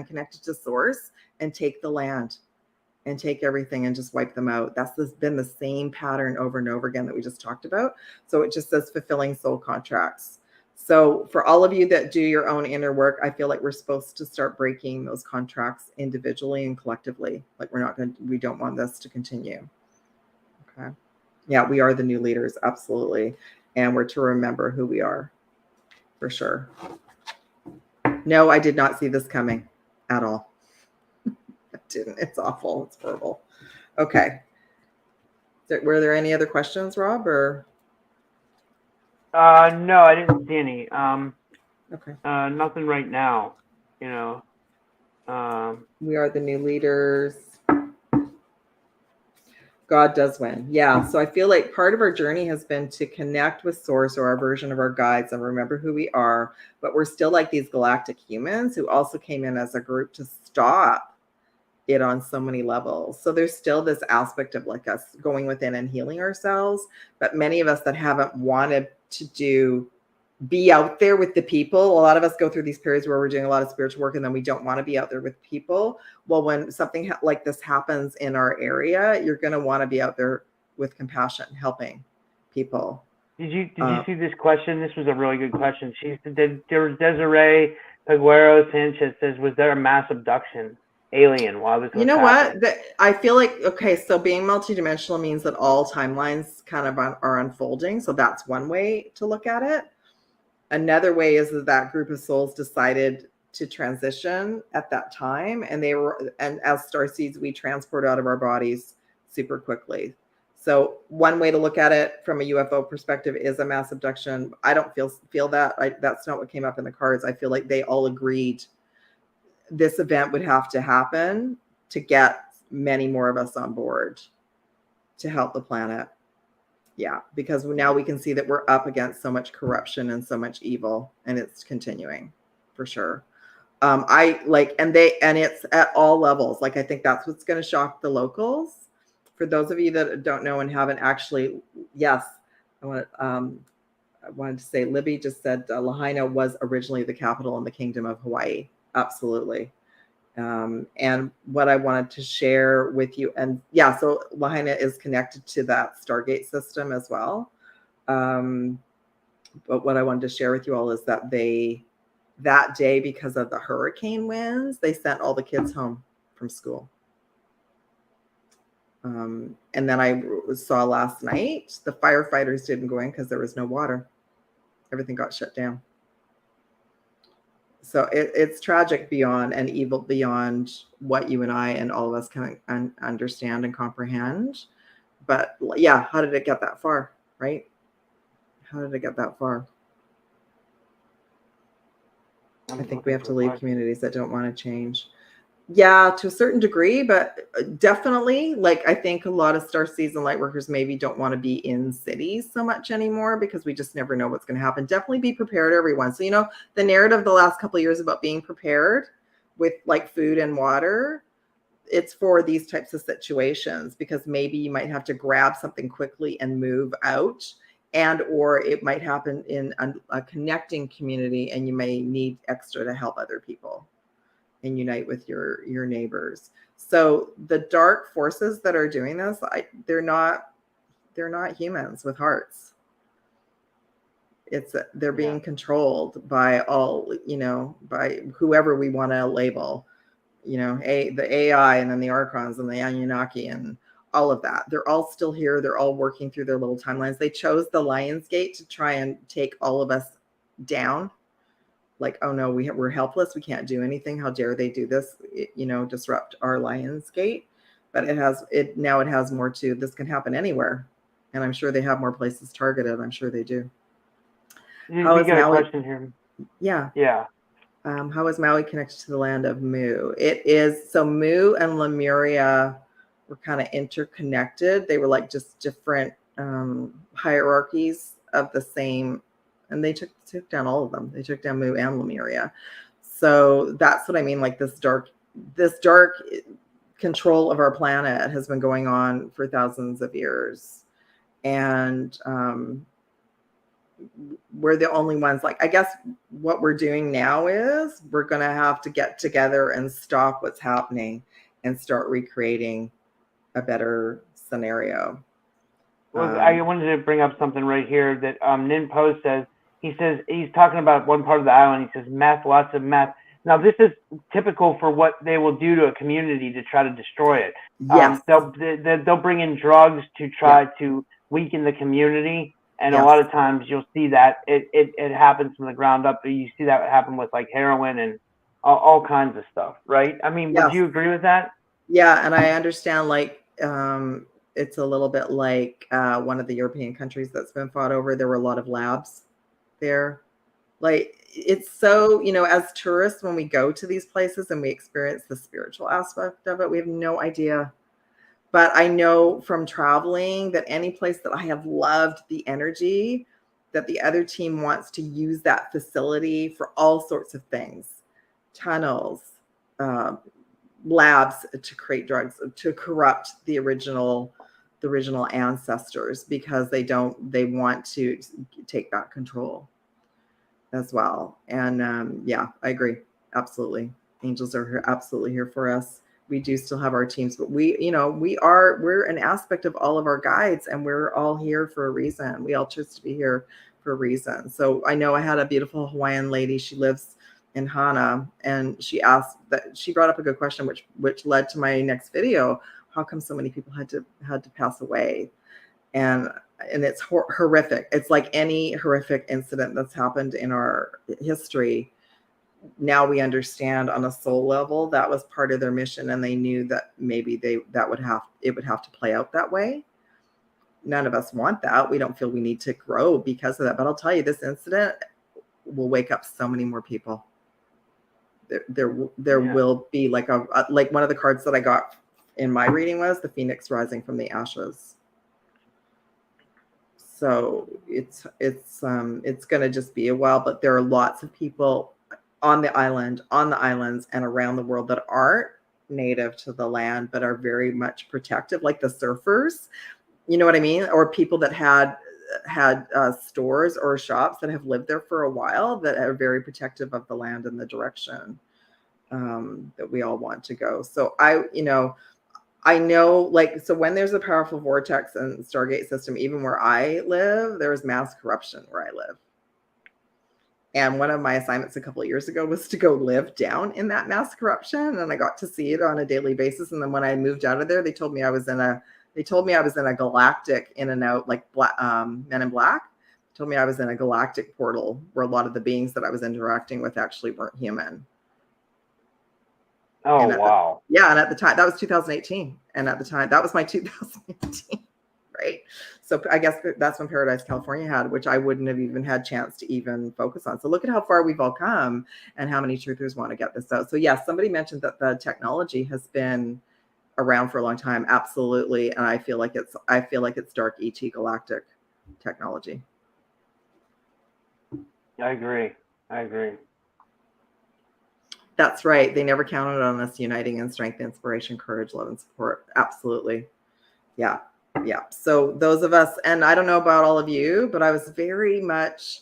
connected to source, and take the land and take everything and just wipe them out. That's been the same pattern over and over again that we just talked about. So it just says fulfilling soul contracts. So for all of you that do your own inner work, I feel like we're supposed to start breaking those contracts individually and collectively. Like we don't want this to continue. Okay. Yeah, we are the new leaders. Absolutely. And we're to remember who we are, for sure. No, I did not see this coming at all. I didn't. It's awful. It's horrible. Okay. Were there any other questions, Rob, or? No, I didn't see any. Okay. Nothing right now, We are the new leaders. God does win. Yeah. So I feel like part of our journey has been to connect with source or our version of our guides and remember who we are. But we're still like these galactic humans who also came in as a group to stop it on so many levels. So there's still this aspect of like us going within and healing ourselves. But many of us that haven't wanted to be out there with the people. A lot of us go through these periods where we're doing a lot of spiritual work and then we don't want to be out there with people. Well, when something like this happens in our area, you're going to want to be out there with compassion, helping people. Did you see this question? This was a really good question. Desiree Peguero Sanchez says, was there a mass abduction alien while this was happening? What? I feel like, okay, so being multidimensional means that all timelines kind of are unfolding. So that's one way to look at it. Another way is that group of souls decided to transition at that time, and as Starseeds, we transport out of our bodies super quickly. So one way to look at it from a UFO perspective is a mass abduction. I don't feel that. That's not what came up in the cards. I feel like they all agreed this event would have to happen to get many more of us on board to help the planet. Yeah, because now we can see that we're up against so much corruption and so much evil, and it's continuing for sure. And it's at all levels. Like, I think that's what's going to shock the locals. For those of you that don't know and haven't actually, yes, I wanted to say, Libby just said Lahaina was originally the capital in the Kingdom of Hawaii. Absolutely. And what I wanted to share with you, and yeah, so Lahaina is connected to that Stargate system as well. But what I wanted to share with you all is that that day, because of the hurricane winds, they sent all the kids home from school. And then I saw last night, the firefighters didn't go in because there was no water. Everything got shut down. So it's tragic beyond and evil beyond what you and I and all of us can understand and comprehend. But yeah, how did it get that far, right? How did it get that far? I think we have to leave communities that don't want to change. Yeah, to a certain degree, but definitely, like, I think a lot of Starseeds and Lightworkers maybe don't want to be in cities so much anymore because we just never know what's going to happen. Definitely be prepared, everyone. So, you know, the narrative the last couple of years about being prepared with like food and water, it's for these types of situations because maybe you might have to grab something quickly and move out, and or it might happen in a connecting community and you may need extra to help other people and unite with your neighbors. So the dark forces that are doing this, they're not humans with hearts. They're being controlled by all, you know, by whoever we want to label, you know, the AI and then the Archons and the Anunnaki and all of that. They're all still here. They're all working through their little timelines. They chose the Lionsgate to try and take all of us down. Like, oh no, we're helpless. We can't do anything. How dare they do this? You know, disrupt our Lionsgate. But it has more to. This can happen anywhere, and I'm sure they have more places targeted. I'm sure they do. We got Maui, a question here. Yeah. Yeah. How is Maui connected to the land of Mu? It is, so Mu and Lemuria were kind of interconnected. They were like just different hierarchies of the same. And they took down all of them. They took down Mu and Lemuria. So that's what I mean. Like this dark control of our planet has been going on for thousands of years. And we're the only ones, like, I guess what we're doing now is we're going to have to get together and stop what's happening and start recreating a better scenario. Well, I wanted to bring up something right here that Nin Post says. He says he's talking about one part of the island. He says meth, lots of meth. Now this is typical for what they will do to a community to try to destroy it. Yes. They'll bring in drugs to try to weaken the community, and a lot of times you'll see that it happens from the ground up. You see that happen with like heroin and all kinds of stuff, right? I mean, would you agree with that? Yeah, and I understand, like, it's a little bit like one of the European countries that's been fought over. There were a lot of labs there. Like, it's so, you know, as tourists, when we go to these places and we experience the spiritual aspect of it, we have no idea. But I know from traveling that any place that I have loved the energy, that the other team wants to use that facility for all sorts of things. Tunnels, labs to create drugs, to corrupt the original ancestors, because they want to take back control as well. And yeah, I agree. Absolutely. Angels are here, absolutely here for us. We do still have our teams, but we're an aspect of all of our guides, and we're all here for a reason. We all choose to be here for a reason. So I know I had a beautiful Hawaiian lady. She lives in Hana, and she brought up a good question, which led to my next video. How come so many people had to pass away? And it's horrific. It's like any horrific incident that's happened in our history. Now we understand on a soul level that was part of their mission, and they knew that maybe it would have to play out that way. None of us want that. We don't feel we need to grow because of that. But I'll tell you, this incident will wake up so many more people. There will be like one of the cards that I got in my reading was the Phoenix rising from the ashes. So it's going to just be a while, but there are lots of people on the islands and around the world that aren't native to the land, but are very much protective, like the surfers, you know what I mean? Or people that had stores or shops that have lived there for a while, that are very protective of the land and the direction that we all want to go. So I know, like, so when there's a powerful vortex and Stargate system, even where I live, there is mass corruption where I live. And one of my assignments a couple of years ago was to go live down in that mass corruption, and I got to see it on a daily basis. And then when I moved out of there, they told me I was in a galactic in and out, like Men in Black. They told me I was in a galactic portal where a lot of the beings that I was interacting with actually weren't human. Oh, wow. And at the time, that was 2018. And at the time, that was my 2018. right? So I guess that's when Paradise California had, which I wouldn't have even had chance to even focus on. So look at how far we've all come and how many truthers want to get this out. So yes, somebody mentioned that the technology has been around for a long time. Absolutely. And I feel like it's dark ET galactic technology. I agree. That's right. They never counted on us uniting in strength, inspiration, courage, love, and support. Absolutely. Yeah. So those of us, and I don't know about all of you, but I was very much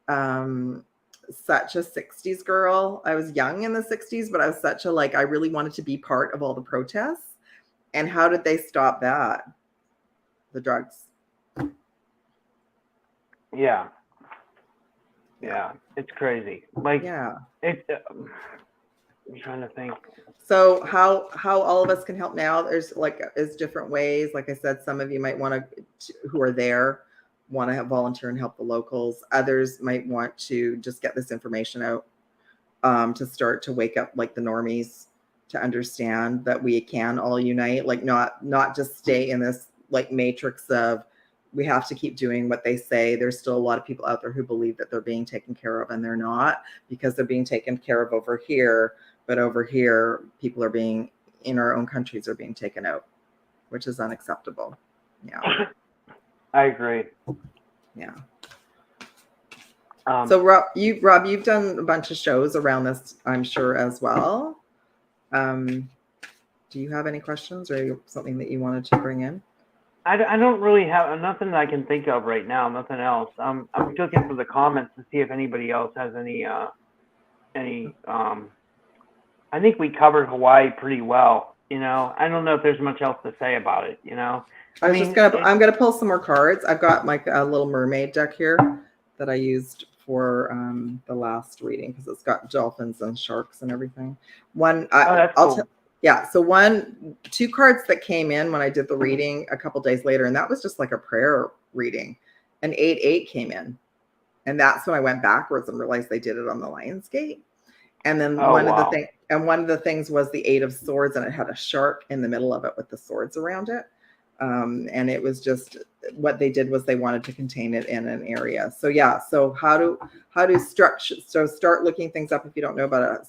such a 60s girl. I was young in the 60s, but I was such a, I really wanted to be part of all the protests. And how did they stop that? The drugs. Yeah. It's crazy. I'm trying to think. So how all of us can help now, there's different ways. Like I said, some of you might want to, who are there, want to volunteer and help the locals. Others might want to just get this information out, to start to wake up the normies, to understand that we can all unite, not just stay in this matrix of we have to keep doing what they say. There's still a lot of people out there who believe that they're being taken care of, and they're not, because they're being taken care of over here. But over here, people are in our own countries are being taken out, which is unacceptable. Yeah. I agree. Yeah. So Rob, you've done a bunch of shows around this, I'm sure, as well. Do you have any questions or something that you wanted to bring in? I don't really have nothing that I can think of right now. Nothing else. I'm looking for the comments to see if anybody else has any. I think we covered Hawaii pretty well. I don't know if there's much else to say about it. I'm gonna pull some more cards. I've got a little mermaid deck here that I used for the last reading, because it's got dolphins and sharks and everything. That's cool. So 2 cards that came in when I did the reading a couple days later, and that was just like a prayer reading. An 8-8 came in, and that's when I went backwards and realized they did it on the Lion's Gate. And then one of the things was the 8 of Swords, and it had a shark in the middle of it with the swords around it. And it was just, what they did was they wanted to contain it in an area. So so how do structure, so start looking things up if you don't know about it.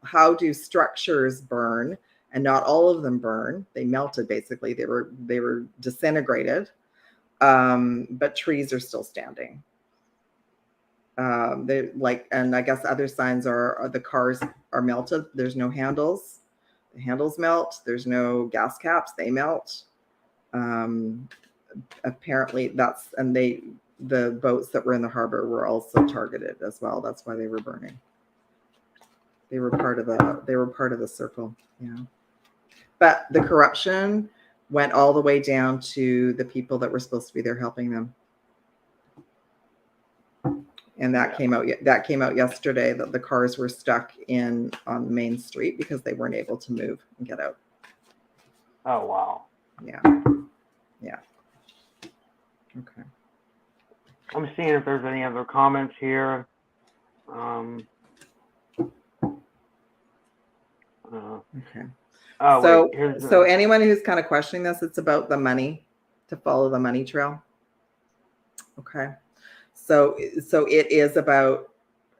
How do structures burn? And not all of them burn. They melted, basically. They were disintegrated. But trees are still standing. And I guess other signs are the cars are melted. There's no handles. The handles melt. There's no gas caps. They melt. Apparently the boats that were in the harbor were also targeted as well. That's why they were burning. They were part of the circle. Yeah. But the corruption went all the way down to the people that were supposed to be there helping them. And that came out yesterday, that the cars were stuck on Main Street because they weren't able to move and get out. Oh, wow. Yeah. Okay. I'm seeing if there's any other comments here. Okay. Oh, so anyone who's kind of questioning this, it's about the money, to follow the money trail. Okay. So it is about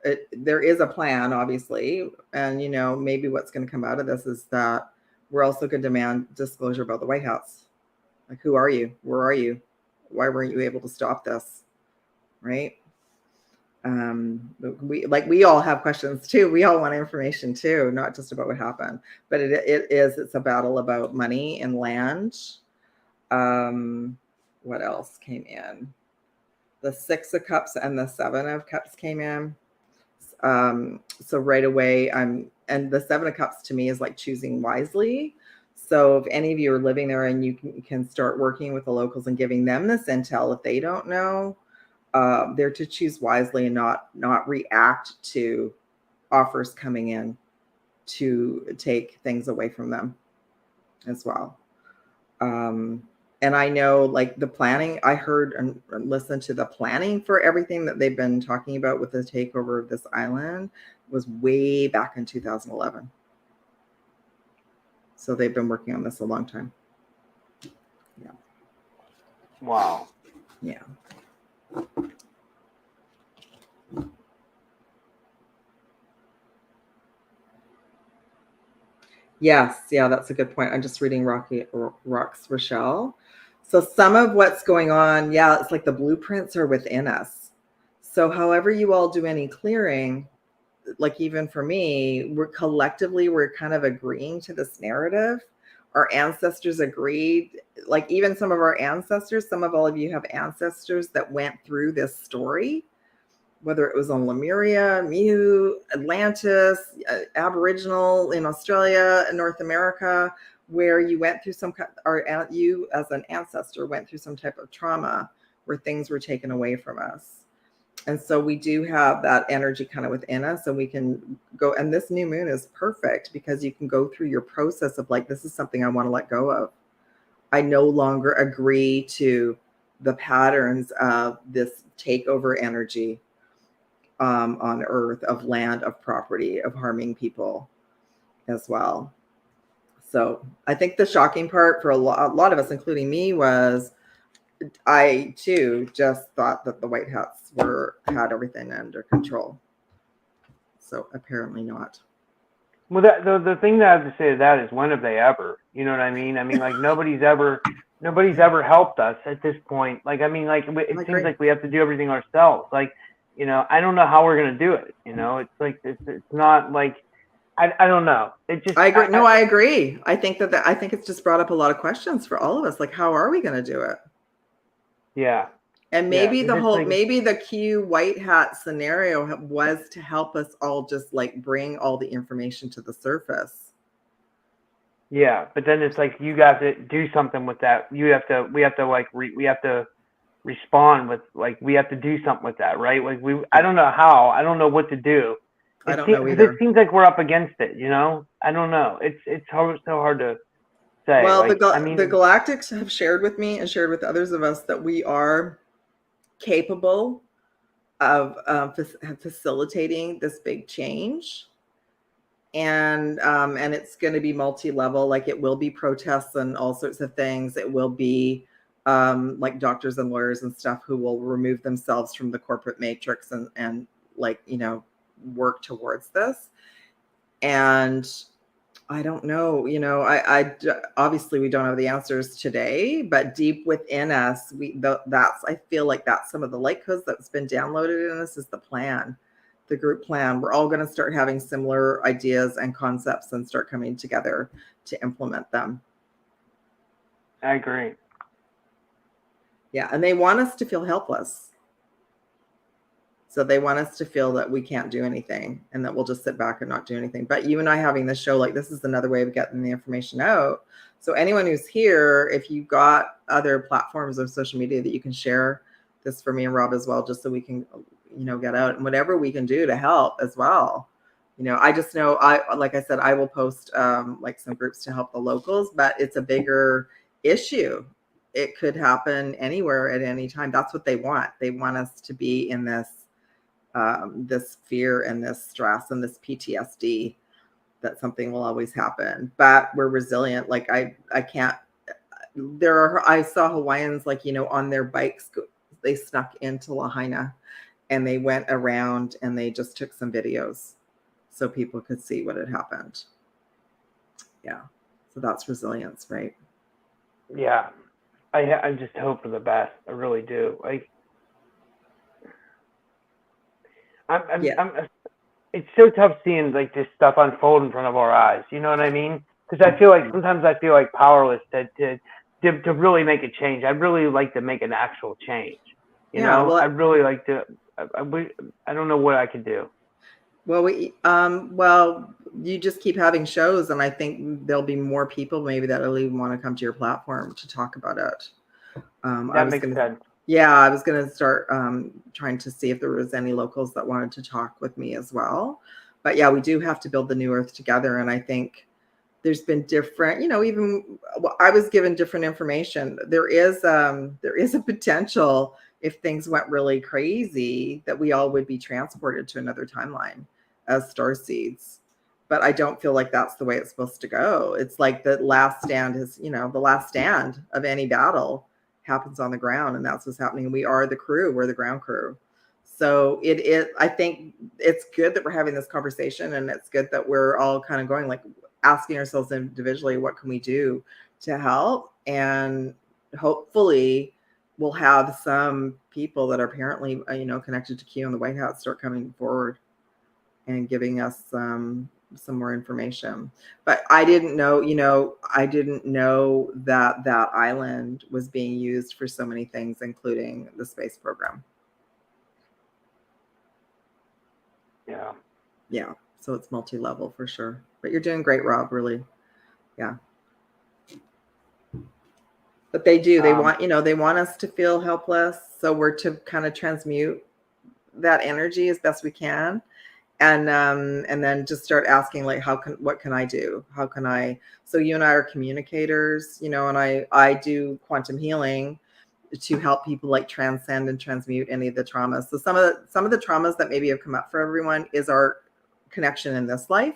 it. There is a plan, obviously, and maybe what's going to come out of this is that we're also going to demand disclosure about the White House. Like, who are you? Where are you? Why weren't you able to stop this? Right? We all have questions too. We all want information too, not just about what happened. But it's a battle about money and land. What else came in? The 6 of Cups and the 7 of Cups came in. So right away, and the 7 of Cups to me is like choosing wisely. So if any of you are living there and you can start working with the locals and giving them this intel if they don't know, they're to choose wisely and not react to offers coming in to take things away from them as well. And I know, the planning, I heard and listened to the planning for everything that they've been talking about with the takeover of this island was way back in 2011. So they've been working on this a long time. Yeah. Wow. Yeah. Yes, yeah, that's a good point. I'm just reading Rox Rochelle. So some of what's going on, yeah, it's like the blueprints are within us. So however you all do any clearing, like even for me, we're kind of agreeing to this narrative. Our ancestors agreed, like even some of our ancestors, some of all of you have ancestors that went through this story, whether it was on Lemuria, Mu, Atlantis, Aboriginal in Australia, in North America, where you went through or you as an ancestor went through some type of trauma where things were taken away from us. And so we do have that energy kind of within us, and we can go, and this new moon is perfect because you can go through your process of like, this is something I want to let go of. I no longer agree to the patterns of this takeover energy on earth, of land, of property, of harming people as well. So I think the shocking part for a lot of us, including me, was I too just thought that the white hats had everything under control. So apparently not. Well, the thing that I have to say to that is, when have they ever? You know what I mean? I mean, like nobody's ever helped us at this point. Like, I mean, like it seems like we have to do everything ourselves. Like, you know, I don't know how we're gonna do it. You know, it's like it's not like I don't know. It just I agree. I agree. I think I think it's just brought up a lot of questions for all of us. Like, how are we gonna do it? Yeah. And maybe maybe the Q white hat scenario was to help us all just like bring all the information to the surface. Yeah, but then it's like you got to do something with that. We have to respond with, like, we have to do something with that, right? Like I don't know how. I don't know what to do. I don't know either. It seems like we're up against it, you know? I don't know. It's so hard to say. Well, like, the Galactics have shared with me and shared with others of us that we are capable of facilitating this big change, and it's going to be multi-level. Like, it will be protests and all sorts of things. It will be like doctors and lawyers and stuff who will remove themselves from the corporate matrix and like, you know, work towards this. And I don't know, you know, I obviously we don't have the answers today, but deep within us, I feel like that's some of the light codes that's been downloaded in us is the plan, the group plan. We're all going to start having similar ideas and concepts and start coming together to implement them. I agree. Yeah, and they want us to feel helpless. So they want us to feel that we can't do anything and that we'll just sit back and not do anything. But you and I having this show, like, this is another way of getting the information out. So anyone who's here, if you've got other platforms of social media that you can share this for me and Rob as well, just so we can, you know, get out and whatever we can do to help as well. You know, I just know, like I said, I will post like some groups to help the locals, but it's a bigger issue. It could happen anywhere at any time. That's what they want. They want us to be in this fear and this stress and this PTSD that something will always happen, but we're resilient. Like I can't, I saw Hawaiians, like, you know, on their bikes, they snuck into Lahaina and they went around and they just took some videos so people could see what had happened. Yeah. So that's resilience, right? Yeah. I just hope for the best. I really do. Like, it's so tough seeing like this stuff unfold in front of our eyes. You know what I mean? Because I feel like sometimes I feel like powerless to really make a change. I'd really like to make an actual change. You know, well, I'd really like to. I don't know what I could do. Well, well, you just keep having shows, and I think there'll be more people maybe that will even want to come to your platform to talk about it. That makes sense. Yeah, I was going to start trying to see if there was any locals that wanted to talk with me as well. But yeah, we do have to build the new earth together. And I think there's been different, you know, even I was given different information. There is a potential, if things went really crazy, that we all would be transported to another timeline as starseeds. But I don't feel like that's the way it's supposed to go. It's like the last stand is, you know, the last stand of any battle happens on the ground, and that's what's happening. We are the crew. We're the ground crew. So I think it's good that we're having this conversation, and it's good that we're all kind of going, like, asking ourselves individually, what can we do to help? And hopefully we'll have some people that are apparently, connected to Q in the White House start coming forward and giving us some more information. But I didn't know that that island was being used for so many things, including the space program. Yeah. Yeah. So it's multi-level for sure. But you're doing great, Rob, really. Yeah. But they do. They want us to feel helpless. So we're to kind of transmute that energy as best we can. And then just start asking, like, what can I do? How can I? So you and I are communicators, and I do quantum healing to help people, like, transcend and transmute any of the traumas. So some of the traumas that maybe have come up for everyone is our connection in this life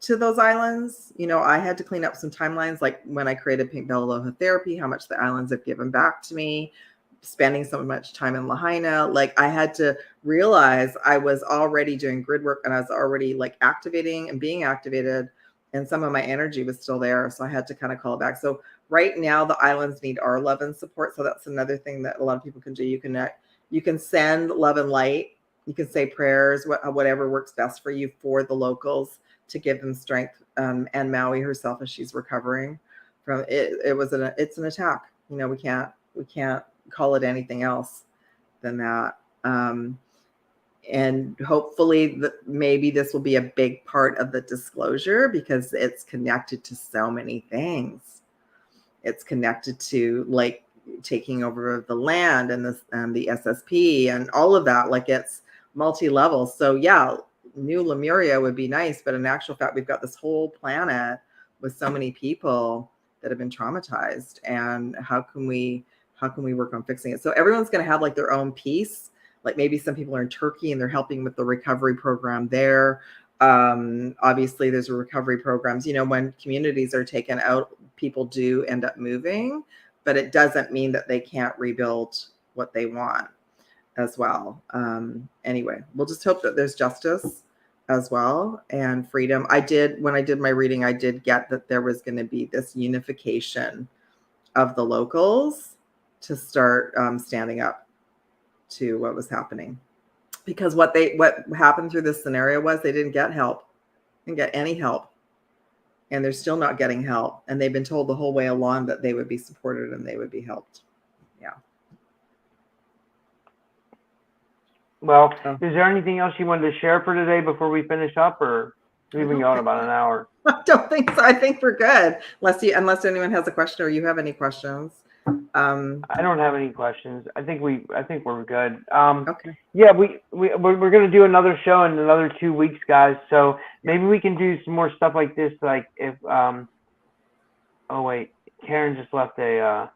to those islands. I had to clean up some timelines, like when I created PinkBella Aloha Therapy, how much the islands have given back to me, spending so much time in Lahaina. Like, I had to realize I was already doing grid work, and I was already, like, activating and being activated, and some of my energy was still there. So I had to kind of call it back. So right now the islands need our love and support. So that's another thing that a lot of people can do. You can send love and light. You can say prayers, whatever works best for you, for the locals, to give them strength. And Maui herself, as she's recovering from it, it's an attack. We can't call it anything else than that. And hopefully maybe this will be a big part of the disclosure, because it's connected to so many things. It's connected to, like, taking over of the land and the SSP and all of that. Like, it's multi-level. So yeah, New Lemuria would be nice, but in actual fact, we've got this whole planet with so many people that have been traumatized, and how can we work on fixing it? So everyone's going to have, like, their own piece. Like, maybe some people are in Turkey and they're helping with the recovery program there. Obviously there's recovery programs, when communities are taken out, people do end up moving, but it doesn't mean that they can't rebuild what they want as well. Anyway, we'll just hope that there's justice as well and freedom. When I did my reading, I did get that there was going to be this unification of the locals to start standing up to what was happening, because what happened through this scenario was they didn't get help, didn't get any help, and they're still not getting help. And they've been told the whole way along that they would be supported and they would be helped. Yeah. Well, is there anything else you wanted to share for today before we finish up, or we've been going about an hour? I don't think so. I think we're good, unless anyone has a question or you have any questions. I don't have any questions. I think we're good. Okay. Yeah, we're gonna do another show in another 2 weeks, guys. So maybe we can do some more stuff like this. Like, if oh wait, Karen just left a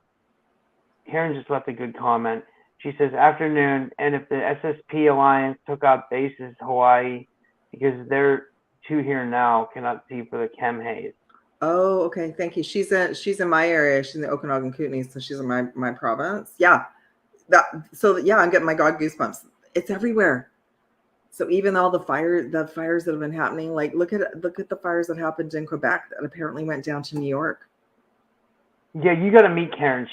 good comment. She says, afternoon, and if the SSP Alliance took out bases Hawaii, because they're two here now, cannot see for the chem haze. Oh, okay. Thank you. She's in my area. She's in the Okanagan Kootenai, so she's in my province. Yeah. I'm getting my God goosebumps. It's everywhere. So even all the fires that have been happening, like, look at the fires that happened in Quebec that apparently went down to New York. Yeah, you got to meet Karen.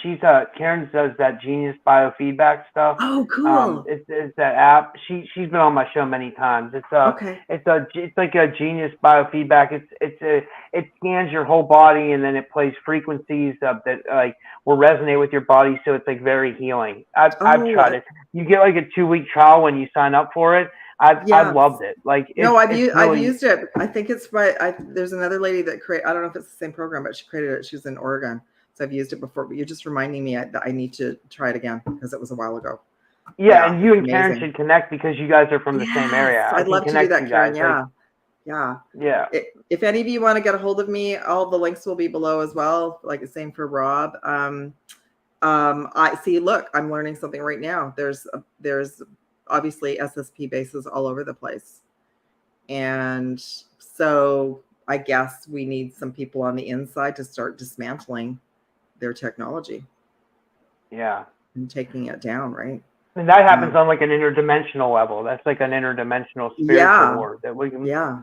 Karen does that Genius Biofeedback stuff. Oh, cool. It's that app. She's been on my show many times. Okay. It's like a Genius Biofeedback. It scans your whole body, and then it plays frequencies that like will resonate with your body. So it's like very healing. I've tried it. You get like a 2-week trial when you sign up for it. I've loved it. Like, I've used it. I think it's there's another lady that I don't know if it's the same program, but she created it. She was in Oregon. So I've used it before, but you're just reminding me that I need to try it again, because it was a while ago. Yeah, and you and Karen should connect, because you guys are from the same area. I'd love to do that, Karen. Yeah. If any of you want to get a hold of me, all the links will be below as well. Like the same for Rob. I see. Look, I'm learning something right now. There's obviously SSP bases all over the place, and so I guess we need some people on the inside to start dismantling their technology. Yeah. And taking it down, right? And that happens on like an interdimensional level. That's like an interdimensional spiritual war that we can. Yeah.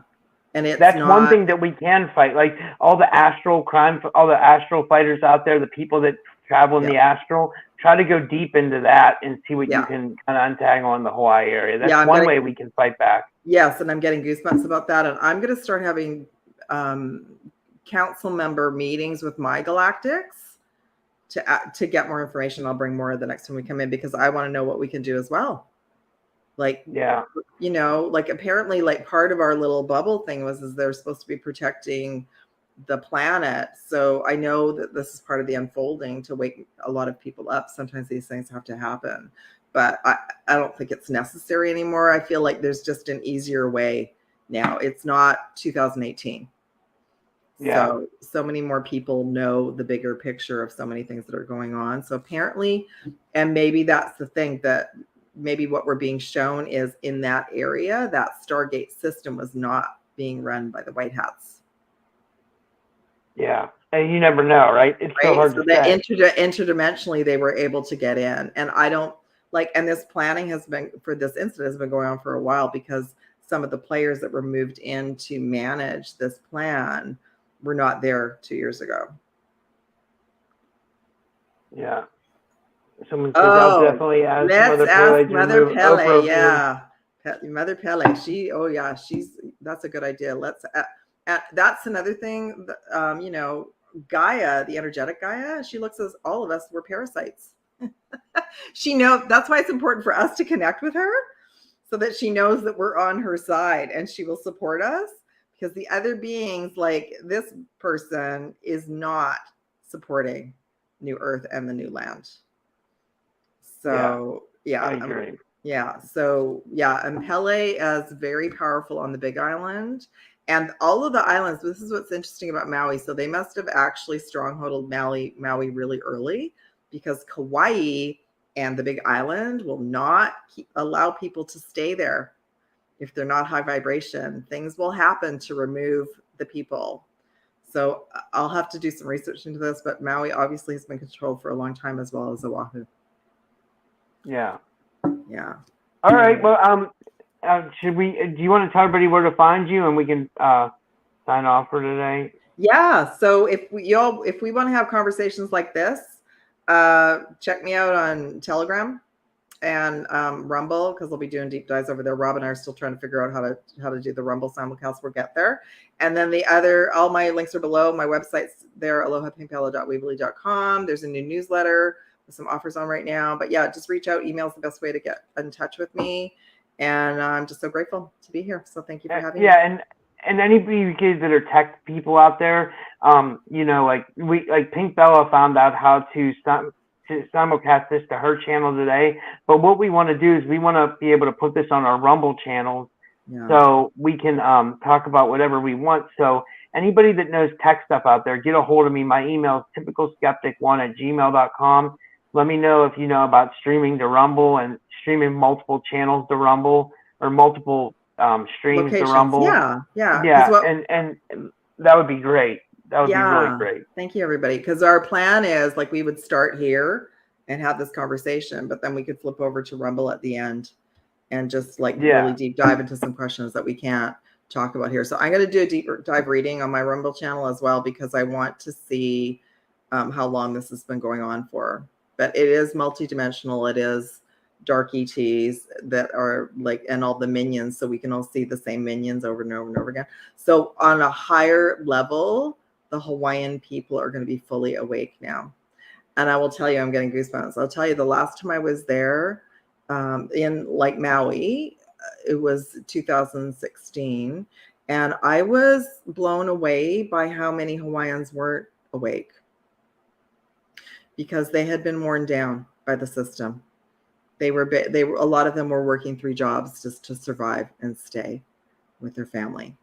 And that's one thing that we can fight. Like all the astral crime, all the astral fighters out there, the people that travel in the astral, try to go deep into that and see what you can kind of untangle in the Hawaii area. That's one way we can fight back. Yes, and I'm getting goosebumps about that. And I'm going to start having council member meetings with my galactics to get more information. I'll bring more the next time we come in, because I want to know what we can do as well. Like, you know, like apparently like part of our little bubble thing is they're supposed to be protecting the planet. So I know that this is part of the unfolding to wake a lot of people up. Sometimes these things have to happen, but I don't think it's necessary anymore. I feel like there's just an easier way now. It's not 2018. So many more people know the bigger picture of so many things that are going on. So apparently, and maybe that's the thing, that maybe what we're being shown is in that area, that Stargate system was not being run by the White Hats. Yeah. And you never know, right? It's so hard to say. Interdimensionally, they were able to get in. And I don't like, and this planning has been, for this incident, has been going on for a while, because some of the players that were moved in to manage this plan were not there 2 years ago. Yeah. Someone says, I'll definitely ask Mother Pele. Yeah. Mother Pele. That's a good idea. That's another thing. You know, Gaia, the energetic Gaia, she looks at all of us, we're parasites. She knows, that's why it's important for us to connect with her, so that she knows that we're on her side and she will support us, because the other beings, like this person, is not supporting New Earth and the new land. So I agree. And Pele is very powerful on the Big Island, and all of the islands. This is what's interesting about Maui. So they must have actually strongholded Maui really early, because Kauai and the Big Island will not allow people to stay there if they're not high vibration. Things will happen to remove the people. So I'll have to do some research into this, but Maui obviously has been controlled for a long time, as well as Oahu. Yeah. All right. Well, do you want to tell everybody where to find you, and we can sign off for today? Yeah. So if we want to have conversations like this, check me out on Telegram and Rumble, because we'll be doing deep dives over there. Rob and I are still trying to figure out how to do the Rumble simulcast. We'll get there. And then all my links are below. My website's there, AlohaPinkBella.weebly.com. There's a new newsletter with some offers on right now. But yeah, just reach out. Email is the best way to get in touch with me. And I'm just so grateful to be here. So thank you for having me. Yeah, and anybody kids that are tech people out there, you know, like Pink Bella found out how to simulcast this to her channel today. But what we want to do is we want to be able to put this on our Rumble channels, so we can talk about whatever we want. So anybody that knows tech stuff out there, get a hold of me. My email is typicalskeptic1@gmail.com. Let me know if you know about streaming to Rumble and streaming multiple channels to Rumble, or multiple streams to Rumble. And that would be great. That would be really great. Thank you, everybody. Because our plan is, like, we would start here and have this conversation, but then we could flip over to Rumble at the end and just really deep dive into some questions that we can't talk about here. So I'm going to do a deeper dive reading on my Rumble channel as well, because I want to see how long this has been going on for. But it is multidimensional. It is dark ETs that are and all the minions, so we can all see the same minions over and over and over again. So on a higher level, the Hawaiian people are going to be fully awake now. And I will tell you, I'm getting goosebumps. I'll tell you, the last time I was there in Maui, it was 2016, and I was blown away by how many Hawaiians weren't awake, because they had been worn down by the system. They were a lot of them were working 3 jobs just to survive and stay with their family.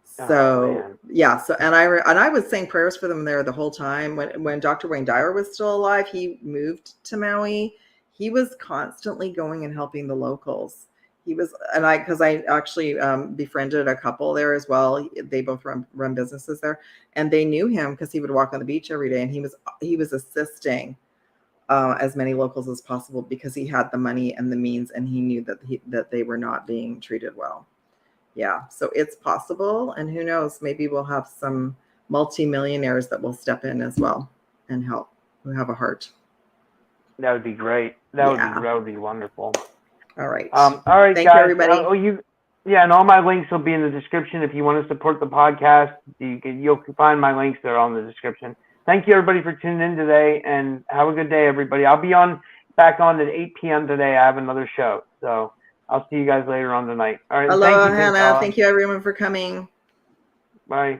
So and I was saying prayers for them there the whole time. When Dr. Wayne Dyer was still alive, he moved to Maui. He was constantly going and helping the locals. Because I actually befriended a couple there as well. They both run businesses there, and they knew him because he would walk on the beach every day, and he was assisting as many locals as possible because he had the money and the means, and he knew that they were not being treated well. Yeah, so it's possible, and who knows, maybe we'll have some multi-millionaires that will step in as well and help, who have a heart. That would be great. That would be wonderful. All right. All right, Thank guys. you, everybody. And all my links will be in the description. If you want to support the podcast, you'll find my links there on the description. Thank you, everybody, for tuning in today, and have a good day, everybody. I'll be back on at 8 p.m. today. I have another show, so I'll see you guys later on tonight. All right. Aloha, thank you, Hannah. Thank you, everyone, for coming. Bye.